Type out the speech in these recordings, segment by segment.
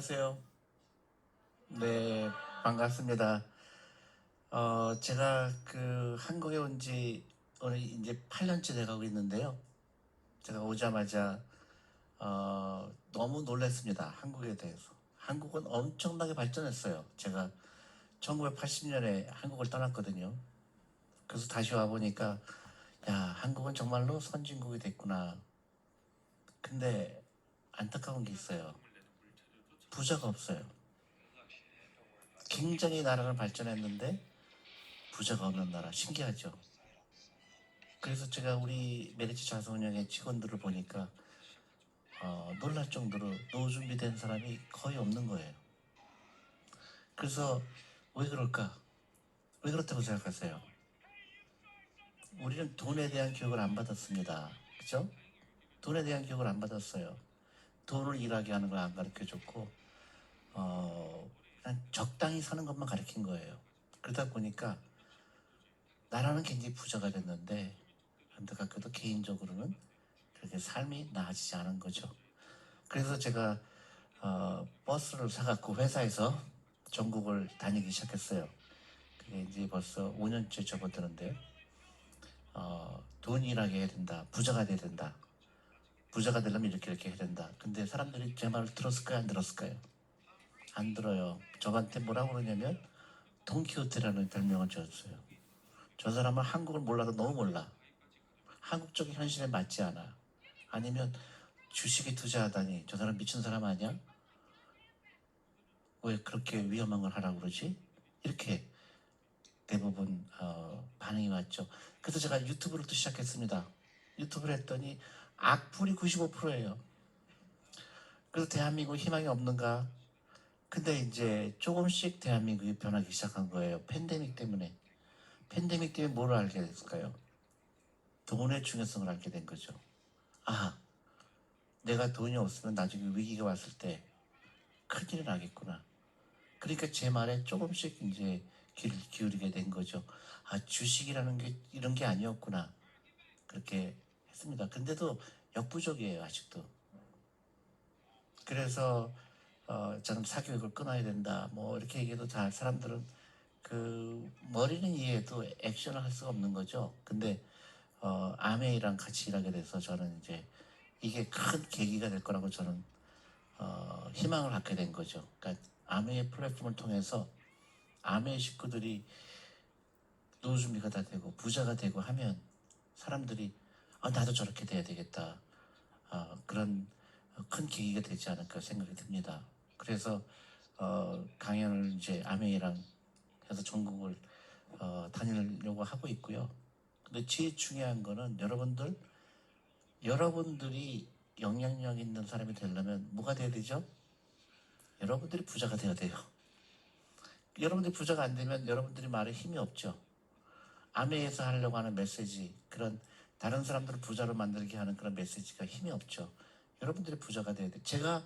안녕하세요. 네, 반갑습니다. 제가 한국에 온 지 오늘 이제 8년째 돼가고 있는데요. 제가 오자마자 너무 놀랐습니다. 한국에 대해서. 한국은 엄청나게 발전했어요. 제가 1980년에 한국을 떠났거든요. 그래서 다시 와보니까 야, 한국은 정말로 선진국이 됐구나. 근데 안타까운 게 있어요. 부자가 없어요. 굉장히 나라는 발전했는데 부자가 없는 나라. 신기하죠. 그래서 제가 우리 메리츠 자산운용의 직원들을 보니까 놀랄 정도로 노후 준비된 사람이 거의 없는 거예요. 그래서 왜 그럴까? 왜 그렇다고 생각하세요? 우리는 돈에 대한 교육을 안 받았습니다. 그죠? 돈에 대한 교육을 안 받았어요. 돈을 일하게 하는 걸 안 가르쳐줬고 그냥 적당히 사는 것만 가르친 거예요. 그러다 보니까 나라는 굉장히 부자가 됐는데 안타깝게도 개인적으로는 그렇게 삶이 나아지지 않은 거죠. 그래서 제가 버스를 사갖고 회사에서 전국을 다니기 시작했어요. 그게 이제 벌써 5년째 접어드는데 돈 일하게 해야 된다. 부자가 돼야 된다. 부자가 되려면 이렇게 해야 된다. 근데 사람들이 제 말을 들었을까요? 안 들었을까요? 안 들어요. 저한테 뭐라고 그러냐면 돈키호테라는 별명을 지었어요. 저 사람은 한국을 몰라도 너무 몰라. 한국적인 현실에 맞지 않아. 아니면 주식에 투자하다니 저 사람 미친 사람 아니야? 왜 그렇게 위험한 걸 하라고 그러지? 이렇게 대부분 반응이 왔죠. 그래서 제가 유튜브를 또 시작했습니다. 유튜브를 했더니 악플이 95%예요. 그래서 대한민국 희망이 없는가? 근데 이제 조금씩 대한민국이 변하기 시작한 거예요. 팬데믹 때문에. 팬데믹 때문에 뭘 알게 됐을까요? 돈의 중요성을 알게 된 거죠. 아, 내가 돈이 없으면 나중에 위기가 왔을 때 큰일이 나겠구나. 그러니까 제 말에 조금씩 이제 귀를 기울이게 된 거죠. 아, 주식이라는 게 이런 게 아니었구나. 그렇게 했습니다. 근데도 역부족이에요, 아직도. 그래서 저는 사교육을 끊어야 된다. 뭐 이렇게 얘기해도 다 사람들은 머리는 이해해도 액션을 할 수가 없는 거죠. 근데 아메이랑 같이 일하게 돼서 저는 이제 이게 큰 계기가 될 거라고 저는 희망을 갖게 된 거죠. 그러니까 아메이 플랫폼을 통해서 아메이 식구들이 노후 준비가 다 되고 부자가 되고 하면 사람들이 나도 저렇게 돼야 되겠다. 그런 큰 계기가 되지 않을까 생각이 듭니다. 그래서 강연을 이제 아메이랑 해서 전국을 다니려고 하고 있고요. 근데 제일 중요한 거는 여러분들이 영향력 있는 사람이 되려면 뭐가 돼야 되죠? 여러분들이 부자가 돼야 돼요. 여러분들이 부자가 안 되면 여러분들이 말에 힘이 없죠. 아메에서 하려고 하는 메시지, 그런 다른 사람들을 부자로 만들게 하는 그런 메시지가 힘이 없죠. 여러분들이 부자가 돼야 돼. 제가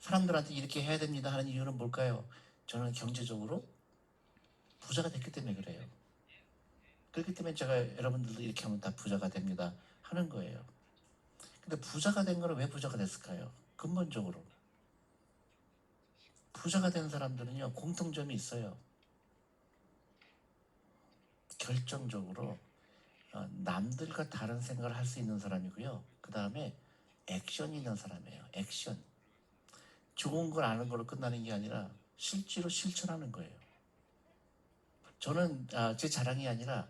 사람들한테 이렇게 해야 됩니다 하는 이유는 뭘까요? 저는 경제적으로 부자가 됐기 때문에 그래요. 그렇기 때문에 제가 여러분들도 이렇게 하면 다 부자가 됩니다 하는 거예요. 근데 부자가 된 거는 왜 부자가 됐을까요? 근본적으로 부자가 된 사람들은요, 공통점이 있어요. 결정적으로 남들과 다른 생각을 할 수 있는 사람이고요. 그 다음에 액션이 있는 사람이에요. 액션. 좋은 걸 아는 걸로 끝나는 게 아니라 실제로 실천하는 거예요. 저는 제 자랑이 아니라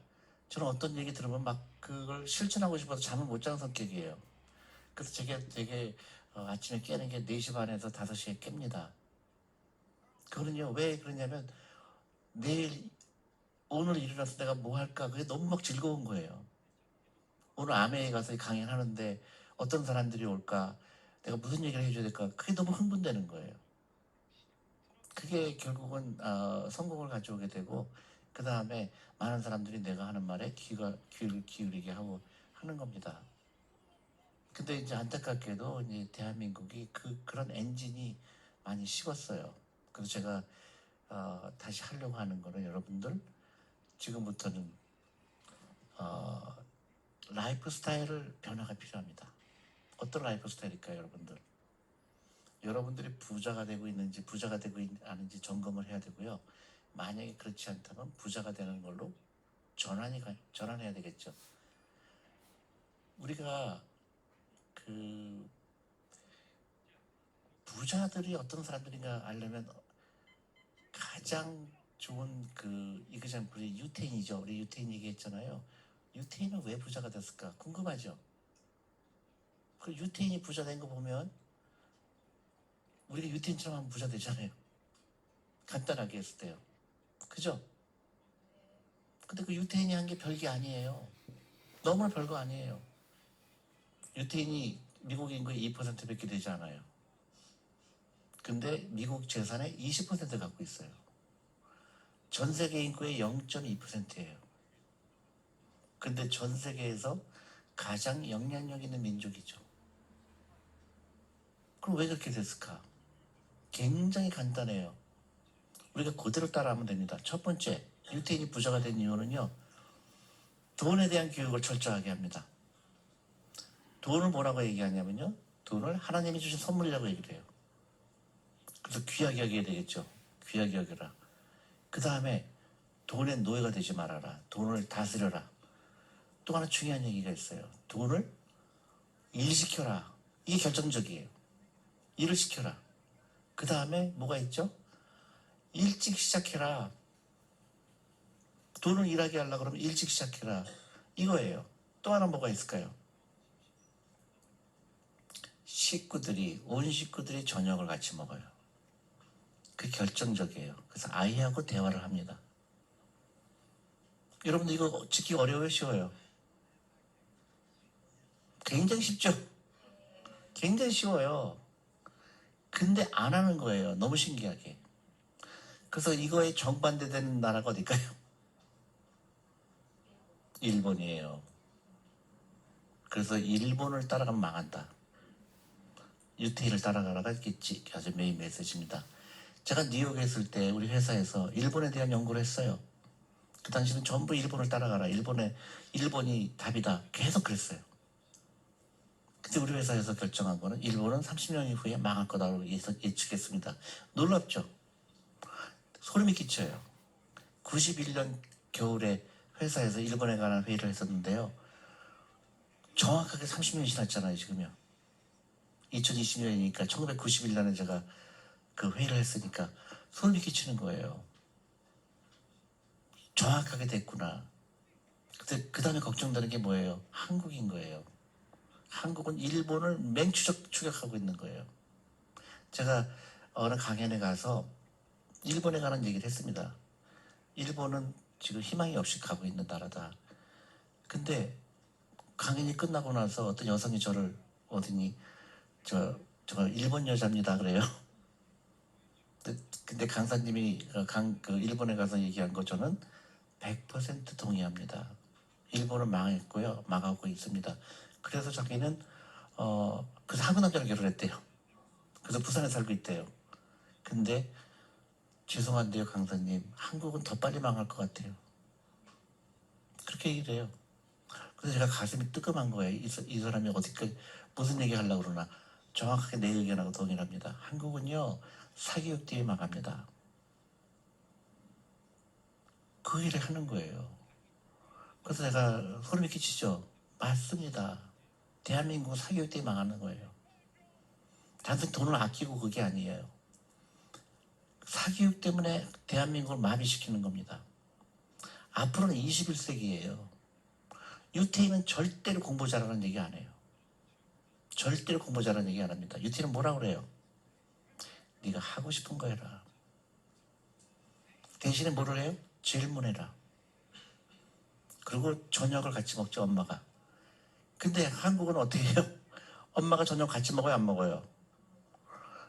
저는 어떤 얘기 들으면 막 그걸 실천하고 싶어서 잠을 못 자는 성격이에요. 그래서 되게 아침에 깨는 게 4시 반에서 5시에 깹니다. 그거는요, 왜 그러냐면 오늘 일어나서 내가 뭐 할까? 그게 너무 막 즐거운 거예요. 오늘 아메에 가서 강연을 하는데 어떤 사람들이 올까? 내가 무슨 얘기를 해줘야 될까? 그게 너무 흥분되는 거예요. 그게 결국은 성공을 가져오게 되고 그 다음에 많은 사람들이 내가 하는 말에 귀를 기울이게 하고 하는 겁니다. 근데 이제 안타깝게도 이제 대한민국이 그런 엔진이 많이 식었어요. 그래서 제가 다시 하려고 하는 거는 여러분들 지금부터는 라이프 스타일을 변화가 필요합니다. 어떤 라이프 스타일일까요, 여러분들? 여러분들이 부자가 되고 있는지 부자가 되고 않은지 점검을 해야 되고요. 만약에 그렇지 않다면 부자가 되는 걸로 전환해야 되겠죠. 우리가 그 부자들이 어떤 사람들인가 알려면 가장 좋은 그 이그젬플이 유태인이죠. 우리 유태인 얘기했잖아요. 유태인은 왜 부자가 됐을까 궁금하죠. 그 유태인이 부자 된 거 보면 우리가 유태인처럼 하면 부자 되잖아요. 간단하게 했을 때요. 그죠? 근데 그 유태인이 한 게 별게 아니에요. 너무나 별거 아니에요. 유태인이 미국 인구의 2%밖에 되지 않아요. 근데 미국 재산의 20% 갖고 있어요. 전 세계 인구의 0.2%예요. 근데 전 세계에서 가장 영향력 있는 민족이죠. 그럼 왜 그렇게 됐을까? 굉장히 간단해요. 우리가 그대로 따라하면 됩니다. 첫 번째, 유태인이 부자가 된 이유는요. 돈에 대한 교육을 철저하게 합니다. 돈을 뭐라고 얘기하냐면요. 돈을 하나님이 주신 선물이라고 얘기를 해요. 그래서 귀하게 여겨야 되겠죠. 귀하게 여겨라. 그 다음에 돈의 노예가 되지 말아라. 돈을 다스려라. 또 하나 중요한 얘기가 있어요. 돈을 일시켜라. 이게 결정적이에요. 일을 시켜라. 그 다음에 뭐가 있죠? 일찍 시작해라. 돈을 일하게 하려고 그러면 일찍 시작해라. 이거예요. 또 하나 뭐가 있을까요? 온 식구들이 저녁을 같이 먹어요. 그게 결정적이에요. 그래서 아이하고 대화를 합니다. 여러분들 이거 지키기 어려워요? 쉬워요? 굉장히 쉽죠? 굉장히 쉬워요. 근데 안 하는 거예요. 너무 신기하게. 그래서 이거에 정반대되는 나라가 어딜까요? 일본이에요. 그래서 일본을 따라가면 망한다. 유태인을 따라가라가 있겠지. 아주 메인 메시지입니다. 제가 뉴욕에 있을 때 우리 회사에서 일본에 대한 연구를 했어요. 그 당시는 전부 일본을 따라가라. 일본이 답이다. 계속 그랬어요. 근데 우리 회사에서 결정한 거는 일본은 30년 이후에 망할 거다라고 예측했습니다. 놀랍죠? 소름이 끼쳐요. 91년 겨울에 회사에서 일본에 관한 회의를 했었는데요. 정확하게 30년이 지났잖아요, 지금요. 2020년이니까 1991년에 제가 그 회의를 했으니까 소름이 끼치는 거예요. 정확하게 됐구나. 근데 그 다음에 걱정되는 게 뭐예요? 한국인 거예요. 한국은 일본을 추격하고 있는 거예요. 제가 어느 강연에 가서 일본에 관한 얘기를 했습니다. 일본은 지금 희망이 없이 가고 있는 나라다. 근데 강연이 끝나고 나서 어떤 여성이 저를 어디니 저 일본 여자입니다 그래요. 근데 강사님이 일본에 가서 얘기한 거 저는 100% 동의합니다. 일본은 망했고요. 망하고 있습니다. 그래서 자기는 그래서 한국 남자랑 결혼했대요. 그래서 부산에 살고 있대요. 근데 죄송한데요 강사님, 한국은 더 빨리 망할 것 같아요. 그렇게 얘기를 해요. 그래서 제가 가슴이 뜨끔한 거예요. 이 사람이 어디까지 무슨 얘기 하려고 그러나. 정확하게 내 의견하고 동의를 합니다. 한국은요 사교육 때문에 망합니다. 그 일을 하는 거예요. 그래서 제가 소름이 끼치죠. 맞습니다. 대한민국은 사교육 때문에 망하는 거예요. 단순히 돈을 아끼고 그게 아니에요. 사교육 때문에 대한민국을 마비시키는 겁니다. 앞으로는 21세기예요. 유태인은 절대로 공부 잘하는 얘기 안 해요. 절대로 공부 잘하는 얘기 안 합니다. 유태인은 뭐라고 그래요? 네가 하고 싶은 거 해라. 대신에 뭐를 해요? 질문해라. 그리고 저녁을 같이 먹죠, 엄마가. 근데 한국은 어떻게 해요? 엄마가 저녁 같이 먹어요, 안 먹어요?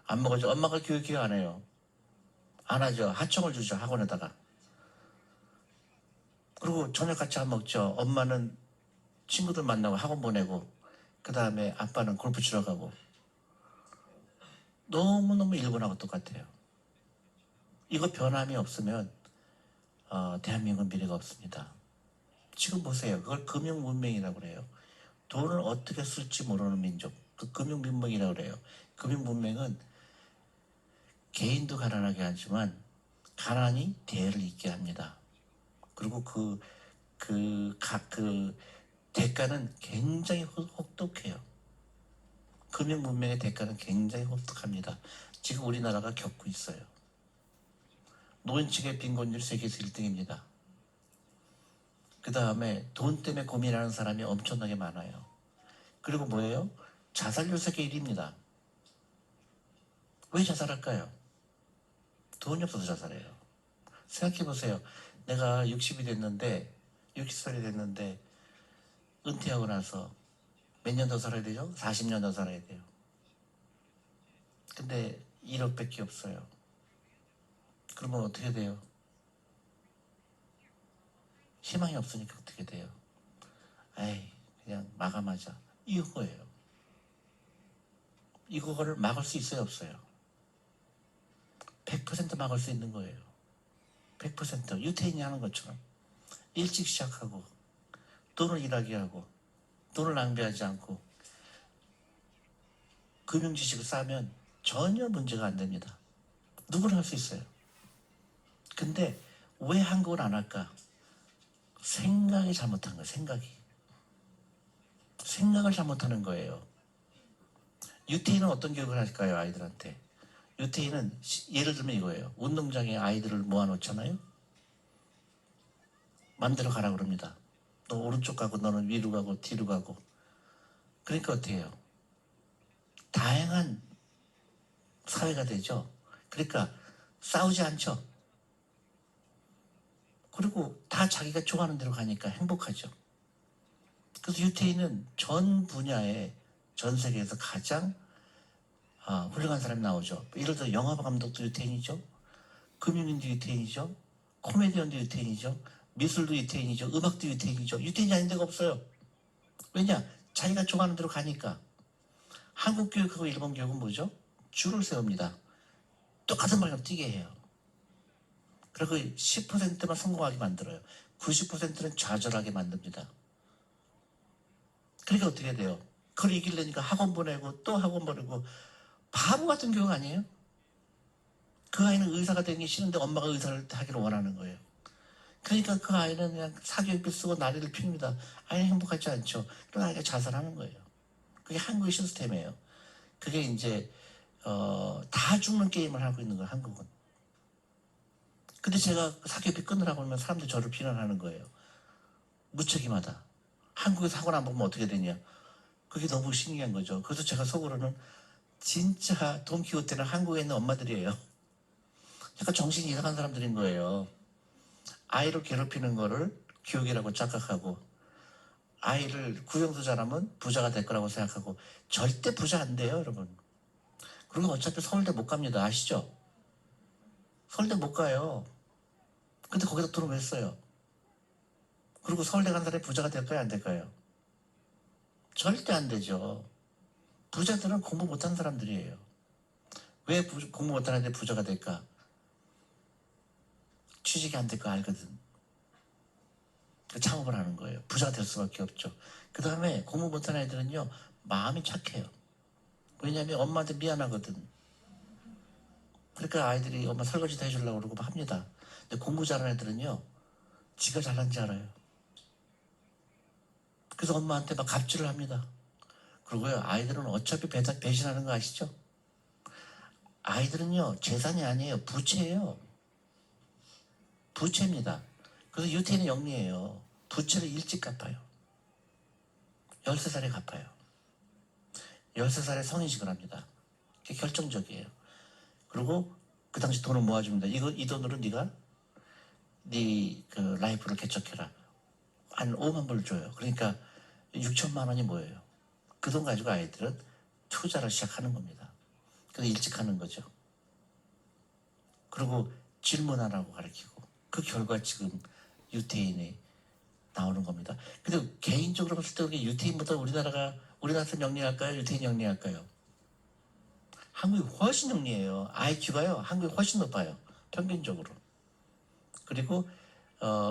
안 먹어죠. 엄마가 교육 안 해요. 안 하죠. 하청을 주죠, 학원에다가. 그리고 저녁 같이 안 먹죠. 엄마는 친구들 만나고 학원 보내고 그 다음에 아빠는 골프 치러 가고. 너무너무 일본하고 똑같아요. 이거 변함이 없으면 대한민국은 미래가 없습니다. 지금 보세요. 그걸 금융문맹이라고 그래요. 돈을 어떻게 쓸지 모르는 민족. 그 금융문맹이라고 그래요. 금융문맹은 개인도 가난하게 하지만 가난이 대를 잇게 합니다. 그리고 그 대가는 굉장히 혹독해요. 금융 문명의 대가는 굉장히 혹독합니다. 지금 우리나라가 겪고 있어요. 노인층의 빈곤율 세계에서 1등입니다. 그 다음에 돈 때문에 고민하는 사람이 엄청나게 많아요. 그리고 뭐예요? 자살률 세계 1위입니다. 왜 자살할까요? 돈이 없어서 자살해요. 생각해보세요. 내가 60이 됐는데 60살이 됐는데 은퇴하고 나서 몇 년 더 살아야 되죠? 40년 더 살아야 돼요. 근데 1억밖에 없어요. 그러면 어떻게 돼요? 희망이 없으니까 어떻게 돼요? 에이, 그냥 마감하자. 이거예요. 이거를 막을 수 있어요, 없어요? 100% 막을 수 있는 거예요. 100% 유태인이 하는 것처럼 일찍 시작하고 돈을 일하게 하고 돈을 낭비하지 않고 금융 지식을 쌓으면 전혀 문제가 안 됩니다. 누구나 할 수 있어요. 근데 왜 한국은 안 할까? 생각이 잘못한 거예요. 생각을 잘못하는 거예요. 유태인은 어떤 교육을 할까요? 아이들한테. 유태인은 예를 들면 이거예요. 운동장에 아이들을 모아놓잖아요. 맘대로 가라 그럽니다. 너 오른쪽 가고 너는 위로 가고 뒤로 가고. 그러니까 어떻게 해요? 다양한 사회가 되죠. 그러니까 싸우지 않죠. 그리고 다 자기가 좋아하는 대로 가니까 행복하죠. 그래서 유태인은 전 분야에 전 세계에서 가장 훌륭한 사람이 나오죠. 예를 들어 영화 감독도 유태인이죠. 금융인도 유태인이죠. 코미디언도 유태인이죠. 미술도 유태인이죠. 음악도 유태인이죠. 유태인이 아닌 데가 없어요. 왜냐? 자기가 좋아하는 대로 가니까. 한국 교육하고 일본 교육은 뭐죠? 줄을 세웁니다. 똑같은 방향으로 뛰게 해요. 그리고 10%만 성공하게 만들어요. 90%는 좌절하게 만듭니다. 그러니까 어떻게 돼요? 그걸 이기려니까 학원 보내고 또 학원 보내고 바보 같은 교육 아니에요? 그 아이는 의사가 되기 싫은데 엄마가 의사를 하기를 원하는 거예요. 그러니까 그 아이는 그냥 사교육비 쓰고 난리를 핍니다. 아이는 행복하지 않죠. 그런 아이가 자살하는 거예요. 그게 한국의 시스템이에요. 그게 이제 다 죽는 게임을 하고 있는 거예요. 한국은. 근데 제가 사교육비 끊으라고 하면 사람들이 저를 비난하는 거예요. 무책임하다. 한국에서 학원 안 보면 어떻게 되냐. 그게 너무 신기한 거죠. 그래서 제가 속으로는 진짜 돈키호테는 한국에 있는 엄마들이에요. 약간 정신이 이상한 사람들인 거예요. 아이를 괴롭히는 거를 교육이라고 착각하고 아이를 구경도 잘하면 부자가 될 거라고 생각하고 절대 부자 안 돼요, 여러분. 그리고 어차피 서울대 못 갑니다. 아시죠? 서울대 못 가요. 근데 거기다 돈을 왜 써요? 그리고 서울대 간 사람이 부자가 될까요, 안 될까요? 절대 안 되죠. 부자들은 공부 못한 사람들이에요. 왜 공부 못하는 데 부자가 될까? 취직이 안 될 거 알거든. 창업을 하는 거예요. 부자가 될 수밖에 없죠. 그 다음에 공부 못하는 애들은요, 마음이 착해요. 왜냐하면 엄마한테 미안하거든. 그러니까 아이들이 엄마 설거지도 해주려고 그러고 합니다. 근데 공부 잘하는 애들은요, 지가 잘난지 알아요. 그래서 엄마한테 막 갑질을 합니다. 그리고요, 아이들은 어차피 배신하는 거 아시죠? 아이들은요, 재산이 아니에요. 부채예요. 부채입니다. 그래서 유태인은 영리해요. 부채를 일찍 갚아요. 13살에 갚아요. 13살에 성인식을 합니다. 그게 결정적이에요. 그리고 그 당시 돈을 모아줍니다. 이 돈으로 네가 네 그 라이프를 개척해라. 한 5만 불 줘요. 그러니까 6천만 원이 뭐예요? 그 돈 가지고 아이들은 투자를 시작하는 겁니다. 그래서 일찍 하는 거죠. 그리고 질문하라고 가르치고 그 결과 지금 유태인이 나오는 겁니다. 근데 개인적으로 봤을 때 우리 유태인보다 우리나라 사람 영리할까요? 유태인 영리할까요? 한국이 훨씬 영리해요. IQ가요. 한국이 훨씬 높아요. 평균적으로. 그리고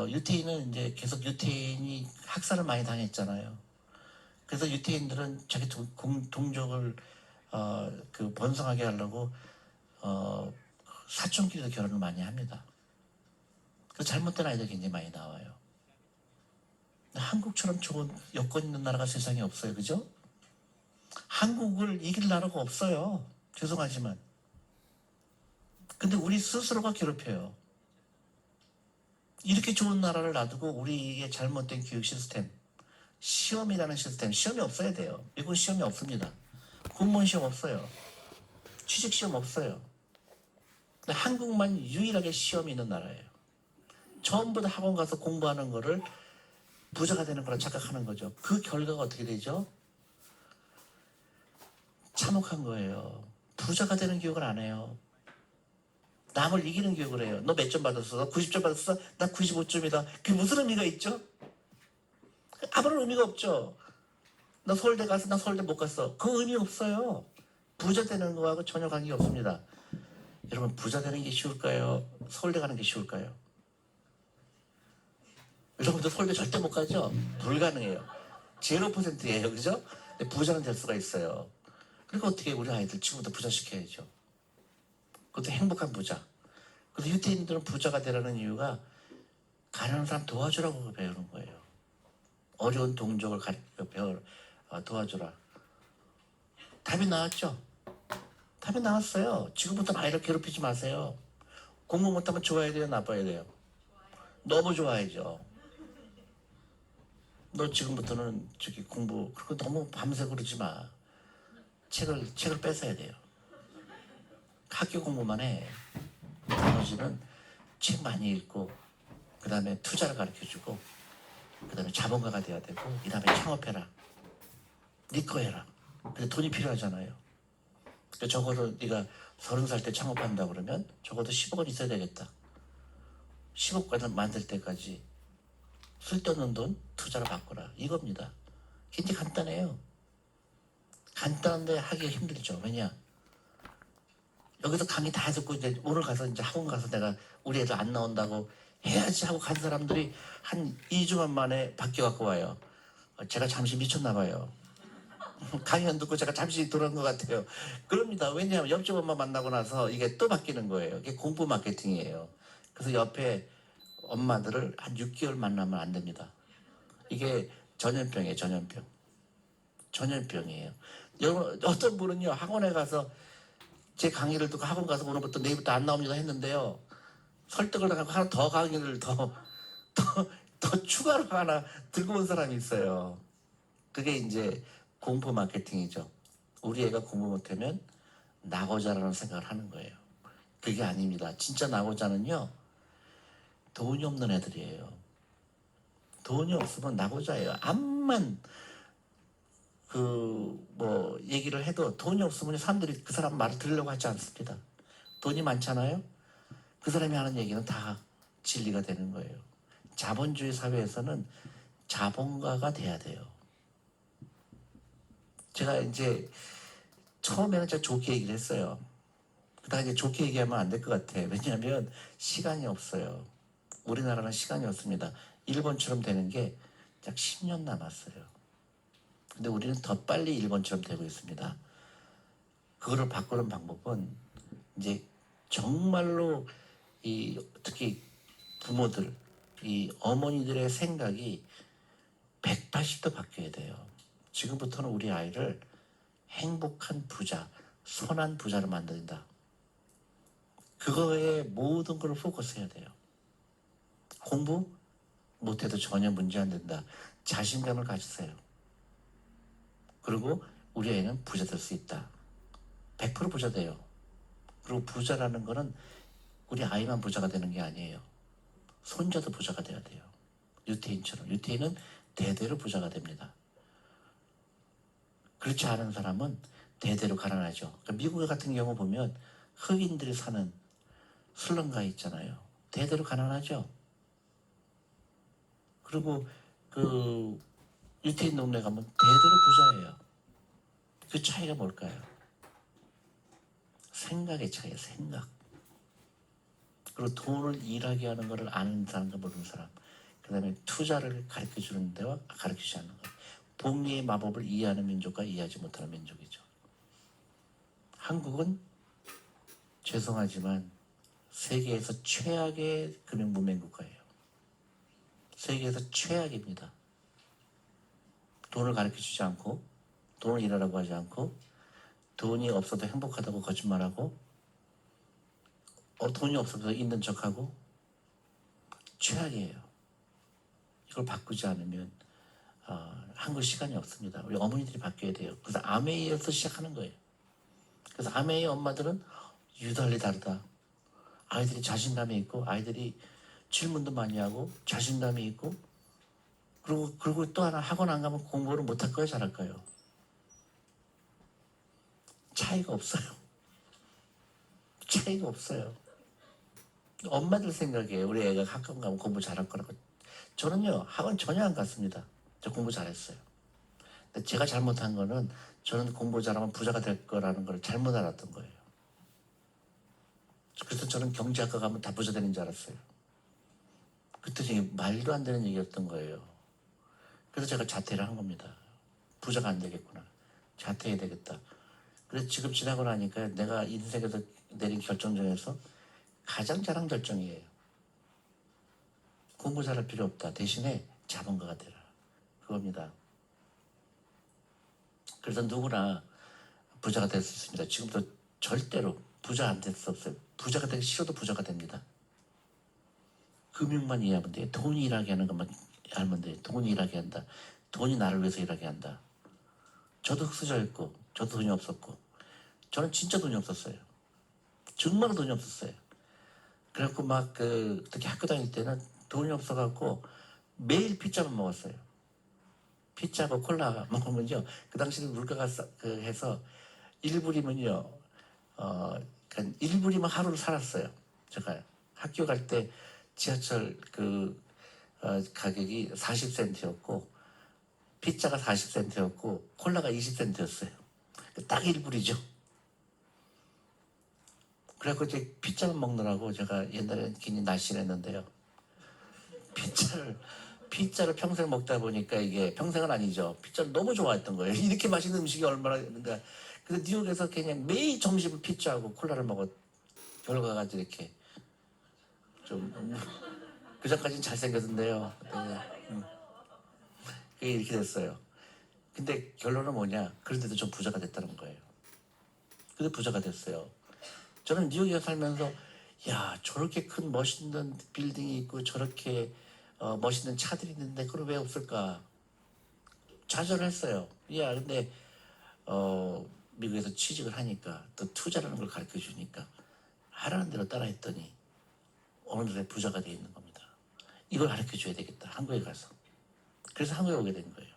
유태인은 이제 계속 유태인이 학살을 많이 당했잖아요. 그래서 유태인들은 자기 동족을 번성하게 하려고 사촌끼리도 결혼을 많이 합니다. 그 잘못된 아이들 굉장히 많이 나와요. 한국처럼 좋은 여건 있는 나라가 세상에 없어요. 그죠? 한국을 이길 나라가 없어요. 죄송하지만. 근데 우리 스스로가 괴롭혀요. 이렇게 좋은 나라를 놔두고 우리의 잘못된 교육 시스템, 시험이라는 시스템, 시험이 없어야 돼요. 미국은 시험이 없습니다. 공무원 시험 없어요. 취직 시험 없어요. 근데 한국만 유일하게 시험이 있는 나라예요. 전부 다 학원 가서 공부하는 거를 부자가 되는 거라 착각하는 거죠. 그 결과가 어떻게 되죠? 참혹한 거예요. 부자가 되는 교육을 안 해요. 남을 이기는 교육을 해요. 너 몇 점 받았어? 너 90점 받았어? 나 95점이다. 그게 무슨 의미가 있죠? 아무런 의미가 없죠. 나 서울대 가서 나 서울대 못 갔어. 그 의미 없어요. 부자 되는 거하고 전혀 관계 없습니다. 여러분, 부자 되는 게 쉬울까요? 서울대 가는 게 쉬울까요? 여러분도 서울대 절대 못 가죠? 불가능해요. 0%예요. 그죠? 근데 부자는 될 수가 있어요. 그러니까 어떻게 우리 아이들 지금부터 부자 시켜야죠. 그것도 행복한 부자. 그래서 유태인들은 부자가 되라는 이유가 가난한 사람 도와주라고 배우는 거예요. 어려운 동족을 도와주라. 답이 나왔죠? 답이 나왔어요. 지금부터는 아이를 괴롭히지 마세요. 공부 못하면 좋아야 돼요? 나빠야 돼요? 너무 좋아야죠. 너 지금부터는 저기 공부, 그리고 너무 밤새 그러지 마. 책을 뺏어야 돼요. 학교 공부만 해. 나머지는 책 많이 읽고, 그 다음에 투자를 가르쳐주고, 그 다음에 자본가가 돼야 되고, 이 다음에 창업해라. 네 거 해라. 근데 돈이 필요하잖아요. 그러니까 적어도 네가 30살 때 창업한다 그러면 적어도 10억은 있어야 되겠다. 10억 만들 때까지 쓸데없는 돈 투자로 바꿔라. 이겁니다. 굉장히 간단해요. 간단한데 하기가 힘들죠. 왜냐? 여기서 강의 다 듣고 이제 오늘 가서 이제 학원 가서 내가 우리 애들 안 나온다고 해야지 하고 간 사람들이 한 2주만 만에 바뀌어갖고 와요. 제가 잠시 미쳤나 봐요. 강연 듣고 제가 잠시 돌아온 것 같아요. 그럽니다. 왜냐하면 옆집 엄마 만나고 나서 이게 또 바뀌는 거예요. 이게 공부 마케팅이에요. 그래서 옆에 엄마들을 한 6개월 만나면 안 됩니다. 이게 전염병이에요. 전염병. 전염병이에요. 여러분, 어떤 분은요 학원에 가서 제 강의를 듣고 학원 가서 오늘부터 내일부터 안 나옵니다 했는데요. 설득을 당하고 하나 더 강의를 더 추가로 하나 들고 온 사람이 있어요. 그게 이제 공포 마케팅이죠. 우리 애가 공부 못하면 나고자라는 생각을 하는 거예요. 그게 아닙니다. 진짜 나고자는요 돈이 없는 애들이에요. 돈이 없으면 나고자예요. 암만 얘기를 해도 돈이 없으면 사람들이 그 사람 말을 들으려고 하지 않습니다. 돈이 많잖아요. 그 사람이 하는 얘기는 다 진리가 되는 거예요. 자본주의 사회에서는 자본가가 돼야 돼요. 제가 이제 처음에는 제가 좋게 얘기를 했어요. 그다음에 이제 좋게 얘기하면 안 될 것 같아. 왜냐하면 시간이 없어요. 우리나라는 시간이 없습니다. 일본처럼 되는 게 약 10년 남았어요. 근데 우리는 더 빨리 일본처럼 되고 있습니다. 그거를 바꾸는 방법은 이제 정말로 특히 부모들, 이 어머니들의 생각이 180도 바뀌어야 돼요. 지금부터는 우리 아이를 행복한 부자, 선한 부자로 만든다. 그거에 모든 걸 포커스해야 돼요. 공부 못해도 전혀 문제 안 된다. 자신감을 가지세요. 그리고 우리 애는 부자 될 수 있다. 100% 부자 돼요. 그리고 부자라는 거는 우리 아이만 부자가 되는 게 아니에요. 손자도 부자가 돼야 돼요. 유태인처럼. 유태인은 대대로 부자가 됩니다. 그렇지 않은 사람은 대대로 가난하죠. 그러니까 미국 같은 경우 보면 흑인들이 사는 슬럼가 있잖아요. 대대로 가난하죠. 그리고 그 유태인 동네 가면 대대로 부자예요. 그 차이가 뭘까요? 생각의 차이예요. 생각. 그리고 돈을 일하게 하는 것을 아는 사람과 모르는 사람. 그 다음에 투자를 가르쳐주는 데와 가르치지 않는 것. 복리의 마법을 이해하는 민족과 이해하지 못하는 민족이죠. 한국은 죄송하지만 세계에서 최악의 금융문맹국가예요. 세계에서 최악입니다. 돈을 가르쳐주지 않고, 돈을 일하라고 하지 않고, 돈이 없어도 행복하다고 거짓말하고, 돈이 없어도 있는 척하고, 최악이에요. 이걸 바꾸지 않으면 한국 시간이 없습니다. 우리 어머니들이 바뀌어야 돼요. 그래서 아메이에서 시작하는 거예요. 그래서 아메이 엄마들은 유달리 다르다. 아이들이 자신감이 있고, 아이들이 질문도 많이 하고, 자신감이 있고, 그리고 또 하나, 학원 안 가면 공부를 못할 거예요, 잘할 거예요? 차이가 없어요. 차이가 없어요. 엄마들 생각이에요. 우리 애가 학원 가면 공부 잘할 거라고. 저는요, 학원 전혀 안 갔습니다. 저 공부 잘했어요. 근데 제가 잘못한 거는 저는 공부 잘하면 부자가 될 거라는 걸 잘못 알았던 거예요. 그래서 저는 경제학과 가면 다 부자 되는 줄 알았어요. 그랬더니 말도 안 되는 얘기였던 거예요. 그래서 제가 자퇴를 한 겁니다. 부자가 안 되겠구나. 자퇴해야 되겠다. 그래서 지금 지나고 나니까 내가 인생에서 내린 결정 중에서 가장 잘한 결정이에요. 공부 잘할 필요 없다. 대신에 자본가가 되라. 그겁니다. 그래서 누구나 부자가 될 수 있습니다. 지금도 절대로 부자 안 될 수 없어요. 부자가 되기 싫어도 부자가 됩니다. 금융만 이해하면 돼요. 돈이 일하게 하는 것만 알면 돼요. 돈이 일하게 한다. 돈이 나를 위해서 일하게 한다. 저도 흑수저였고, 저도 돈이 없었고, 저는 진짜 돈이 없었어요. 정말 돈이 없었어요. 그래갖고 막 특히 학교 다닐 때는 돈이 없어갖고 매일 피자만 먹었어요. 피자하고 콜라 먹으면요, 그 당시는 물가가 해서 1불이면요, 1불이면 하루를 살았어요. 제가 학교 갈 때 지하철 가격이 40센트였고, 피자가 40센트였고, 콜라가 20센트였어요. 딱 1불이죠. 그래갖고 이제 피자만 먹느라고 제가 옛날에 괜히 날씬했는데요. 피자를 평생 먹다 보니까 이게 평생은 아니죠. 피자를 너무 좋아했던 거예요. 이렇게 맛있는 음식이 얼마나 있는가. 그래서 뉴욕에서 그냥 매일 점심을 피자하고 콜라를 먹어. 결과가 이렇게 좀 그전까지는 잘생겼는데요. 그게 이렇게 됐어요. 근데 결론은 뭐냐? 그런데도 좀 부자가 됐다는 거예요. 근데 부자가 됐어요. 저는 뉴욕에 살면서 야, 저렇게 큰 멋있는 빌딩이 있고 저렇게 멋있는 차들이 있는데 그걸 왜 없을까? 좌절했어요. 야, 근데 미국에서 취직을 하니까 또 투자라는 걸 가르쳐 주니까 하라는 대로 따라했더니 어느새 부자가 돼 있는 겁니다. 이걸 가르쳐 줘야 되겠다. 한국에 가서. 그래서 한국에 오게 된 거예요.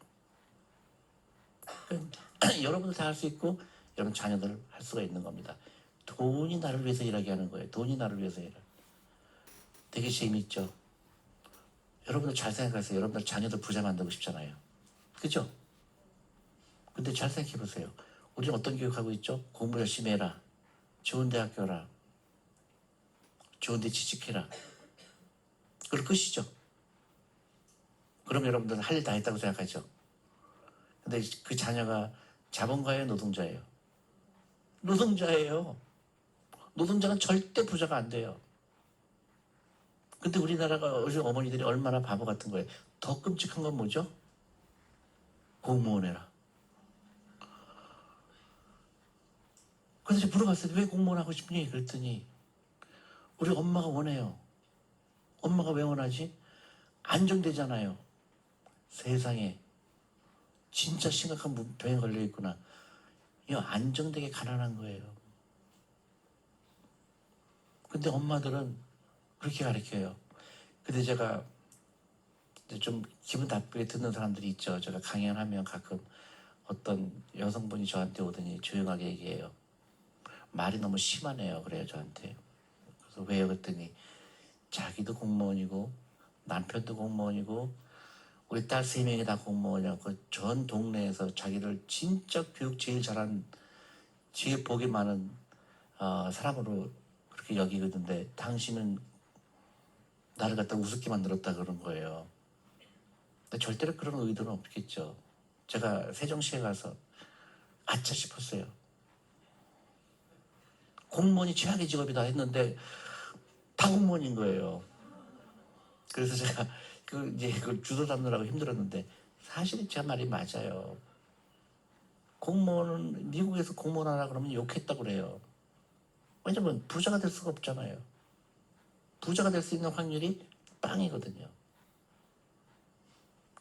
여러분도 다 할 수 있고 여러분 자녀들 할 수가 있는 겁니다. 돈이 나를 위해서 일하게 하는 거예요. 돈이 나를 위해서 일하게. 되게 재미있죠. 여러분들 잘 생각하세요. 여러분들 자녀들 부자 만들고 싶잖아요. 그죠? 근데 잘 생각해 보세요. 우리는 어떤 교육하고 있죠? 공부 열심히 해라. 좋은 대학 가라. 좋은 데 취직해라. 그걸 끝이죠. 그럼 여러분들은 할 일 다 했다고 생각하죠. 근데 그 자녀가 자본가예요, 노동자예요? 노동자예요. 노동자는 절대 부자가 안 돼요. 근데 우리나라가 요즘 어머니들이 얼마나 바보 같은 거예요. 더 끔찍한 건 뭐죠? 공무원 해라. 그래서 제가 물어봤어요. 왜 공무원 하고 싶니? 그랬더니 우리 엄마가 원해요. 엄마가 왜 원하지? 안정되잖아요. 세상에 진짜 심각한 병에 걸려 있구나. 이 안정되게 가난한 거예요. 근데 엄마들은 그렇게 가르쳐요. 근데 제가 좀 기분 나쁘게 듣는 사람들이 있죠. 제가 강연하면 가끔 어떤 여성분이 저한테 오더니 조용하게 얘기해요. 말이 너무 심하네요. 그래요, 저한테. 그래서 왜요? 그랬더니 자기도 공무원이고 남편도 공무원이고 우리 딸 3명이 다 공무원이었고 전 동네에서 자기를 진짜 교육 제일 잘한 제일 복이 많은 사람으로 그렇게 여기거든데 당신은 나를 갖다 우습게 만들었다 그런 거예요. 근데 절대로 그런 의도는 없겠죠. 제가 세종시에 가서 아차 싶었어요. 공무원이 최악의 직업이다 했는데 다 공무원인 거예요. 그래서 제가 이제 그걸 주워 담느라고 힘들었는데 사실은 제 말이 맞아요. 공무원은 미국에서 공무원 하라 그러면 욕했다고 그래요. 왜냐면 부자가 될 수가 없잖아요. 부자가 될 수 있는 확률이 빵이거든요.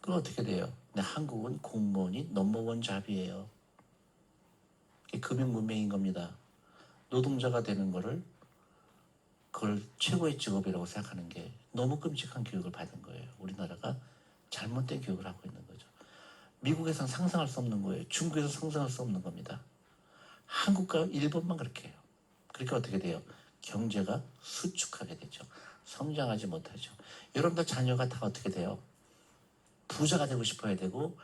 그럼 어떻게 돼요? 근데 한국은 공무원이 넘버원 잡이에요. 이게 금융문맹인 겁니다. 노동자가 되는 거를 그걸 최고의 직업이라고 생각하는 게 너무 끔찍한 교육을 받은 거예요. 우리나라가 잘못된 교육을 하고 있는 거죠. 미국에선 상상할 수 없는 거예요. 중국에서 상상할 수 없는 겁니다. 한국과 일본만 그렇게 해요. 그러니까 어떻게 돼요? 경제가 수축하게 되죠. 성장하지 못하죠. 여러분들 자녀가 다 어떻게 돼요? 부자가 되고 싶어야 되고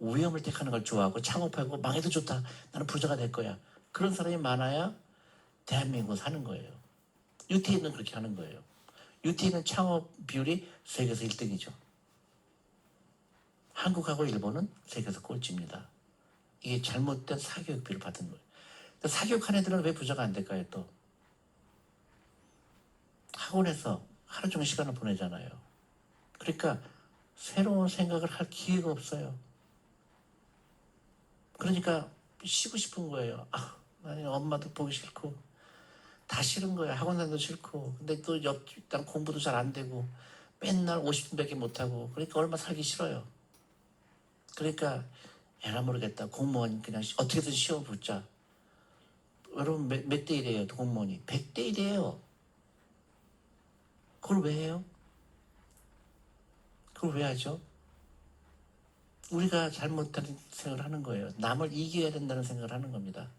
위험을 택하는 걸 좋아하고 창업하고 망해도 좋다. 나는 부자가 될 거야. 그런 사람이 많아야 대한민국을 사는 거예요. UTA는 그렇게 하는 거예요. UTA는 창업 비율이 세계에서 1등이죠. 한국하고 일본은 세계에서 꼴찌입니다. 이게 잘못된 사교육비를 받은 거예요. 사교육한 애들은 왜 부자가 안 될까요? 또 학원에서 하루 종일 시간을 보내잖아요. 그러니까 새로운 생각을 할 기회가 없어요. 그러니까 쉬고 싶은 거예요. 아니 엄마도 보기 싫고 다 싫은 거예요. 학원 다니도 싫고 근데 또 옆집당 공부도 잘 안 되고 맨날 50분밖에 못하고 그러니까 얼마나 살기 싫어요. 그러니까 에라 모르겠다. 공무원 그냥 어떻게든 시험 붙자. 여러분 몇 대 1이에요 공무원이? 100대 1이에요. 그걸 왜 해요? 그걸 왜 하죠? 우리가 잘못된 생각을 하는 거예요. 남을 이겨야 된다는 생각을 하는 겁니다.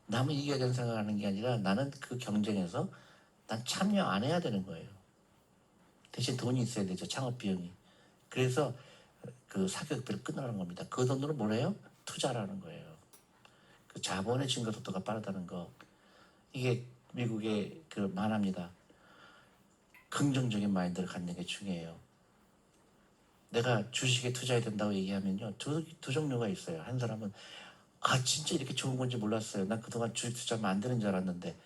남을 이겨야 된다는 생각을 하는 게 아니라 나는 그 경쟁에서 난 참여 안 해야 되는 거예요. 대신 돈이 있어야 되죠. 창업 비용이. 그래서 그 사교육비를 끊으라는 겁니다. 그 돈으로 뭘 해요? 투자라는 거예요. 그 자본의 증가 속도가 빠르다는 거. 이게 미국의 그 만화입니다. 긍정적인 마인드를 갖는 게 중요해요. 내가 주식에 투자해야 된다고 얘기하면요. 두 종류가 있어요. 한 사람은 진짜 이렇게 좋은 건지 몰랐어요. 난 그동안 주식 투자하면 안 되는 줄 알았는데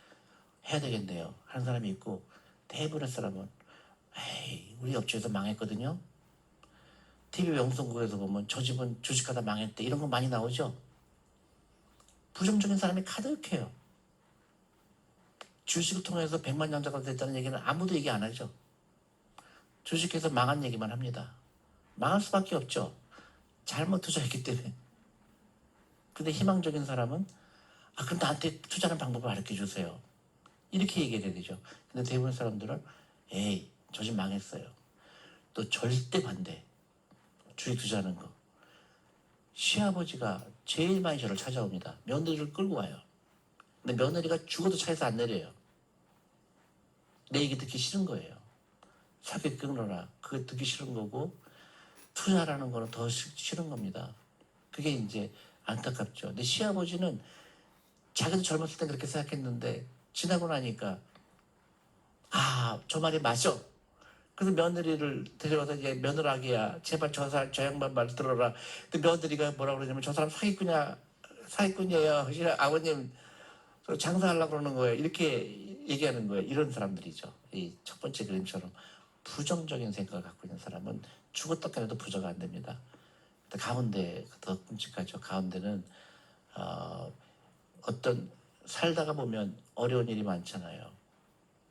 해야 되겠네요. 하는 사람이 있고 대부분의 사람은 에이 우리 업체에서 망했거든요. TV 방송국에서 보면 저 집은 주식하다 망했대 이런 거 많이 나오죠. 부정적인 사람이 가득해요. 주식을 통해서 100만 장자가 됐다는 얘기는 아무도 얘기 안 하죠. 주식해서 망한 얘기만 합니다. 망할 수밖에 없죠. 잘못 투자했기 때문에. 근데 희망적인 사람은 그럼 나한테 투자하는 방법을 가르쳐 주세요. 이렇게 얘기해야 되죠. 근데 대부분 사람들은 에이 저 집 망했어요. 또 절대 반대. 주식 투자하는 거. 시아버지가 제일 많이 저를 찾아옵니다. 며느리를 끌고 와요. 근데 며느리가 죽어도 차에서 안 내려요. 내 얘기 듣기 싫은 거예요. 사기 끊어라. 그거 듣기 싫은 거고 투자라는 거는 더 싫은 겁니다. 그게 이제 안타깝죠. 근데 시아버지는 자기도 젊었을 때 그렇게 생각했는데 지나고 나니까 저 말이 맞아. 그래서 며느리를 데려가서 이제 며느라기야 제발 저 양반 말 들어라. 근데 며느리가 뭐라 그러냐면 저 사람 사기꾼이에요. 아버님 장사하려고 그러는 거예요. 이렇게 얘기하는 거예요. 이런 사람들이죠. 이 첫 번째 그림처럼 부정적인 생각을 갖고 있는 사람은 죽었다 깨도 부자가 안 됩니다. 가운데 더 끔찍하죠. 가운데는 어떤 살다가 보면 어려운 일이 많잖아요.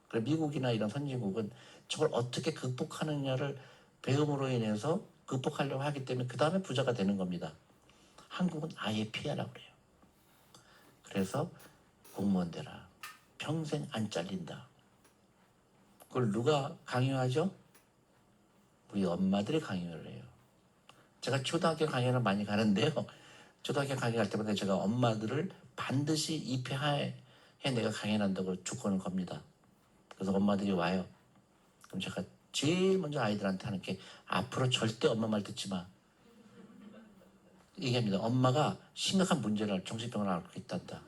그래서 미국이나 이런 선진국은 저걸 어떻게 극복하느냐를 배움으로 인해서 극복하려고 하기 때문에 그 다음에 부자가 되는 겁니다. 한국은 아예 피하라고 그래요. 그래서 공무원 되라. 평생 안 잘린다. 그걸 누가 강요하죠? 우리 엄마들이 강요를 해요. 제가 초등학교 강연을 많이 가는데요. 초등학교 강의할 때마다 제가 엄마들을 반드시 입회하에 내가 강연한다고 조건을 겁니다. 그래서 엄마들이 와요. 그럼 제가 제일 먼저 아이들한테 하는 게 앞으로 절대 엄마 말 듣지 마. 얘기합니다. 엄마가 심각한 문제를 정신병을 앓고 있단다.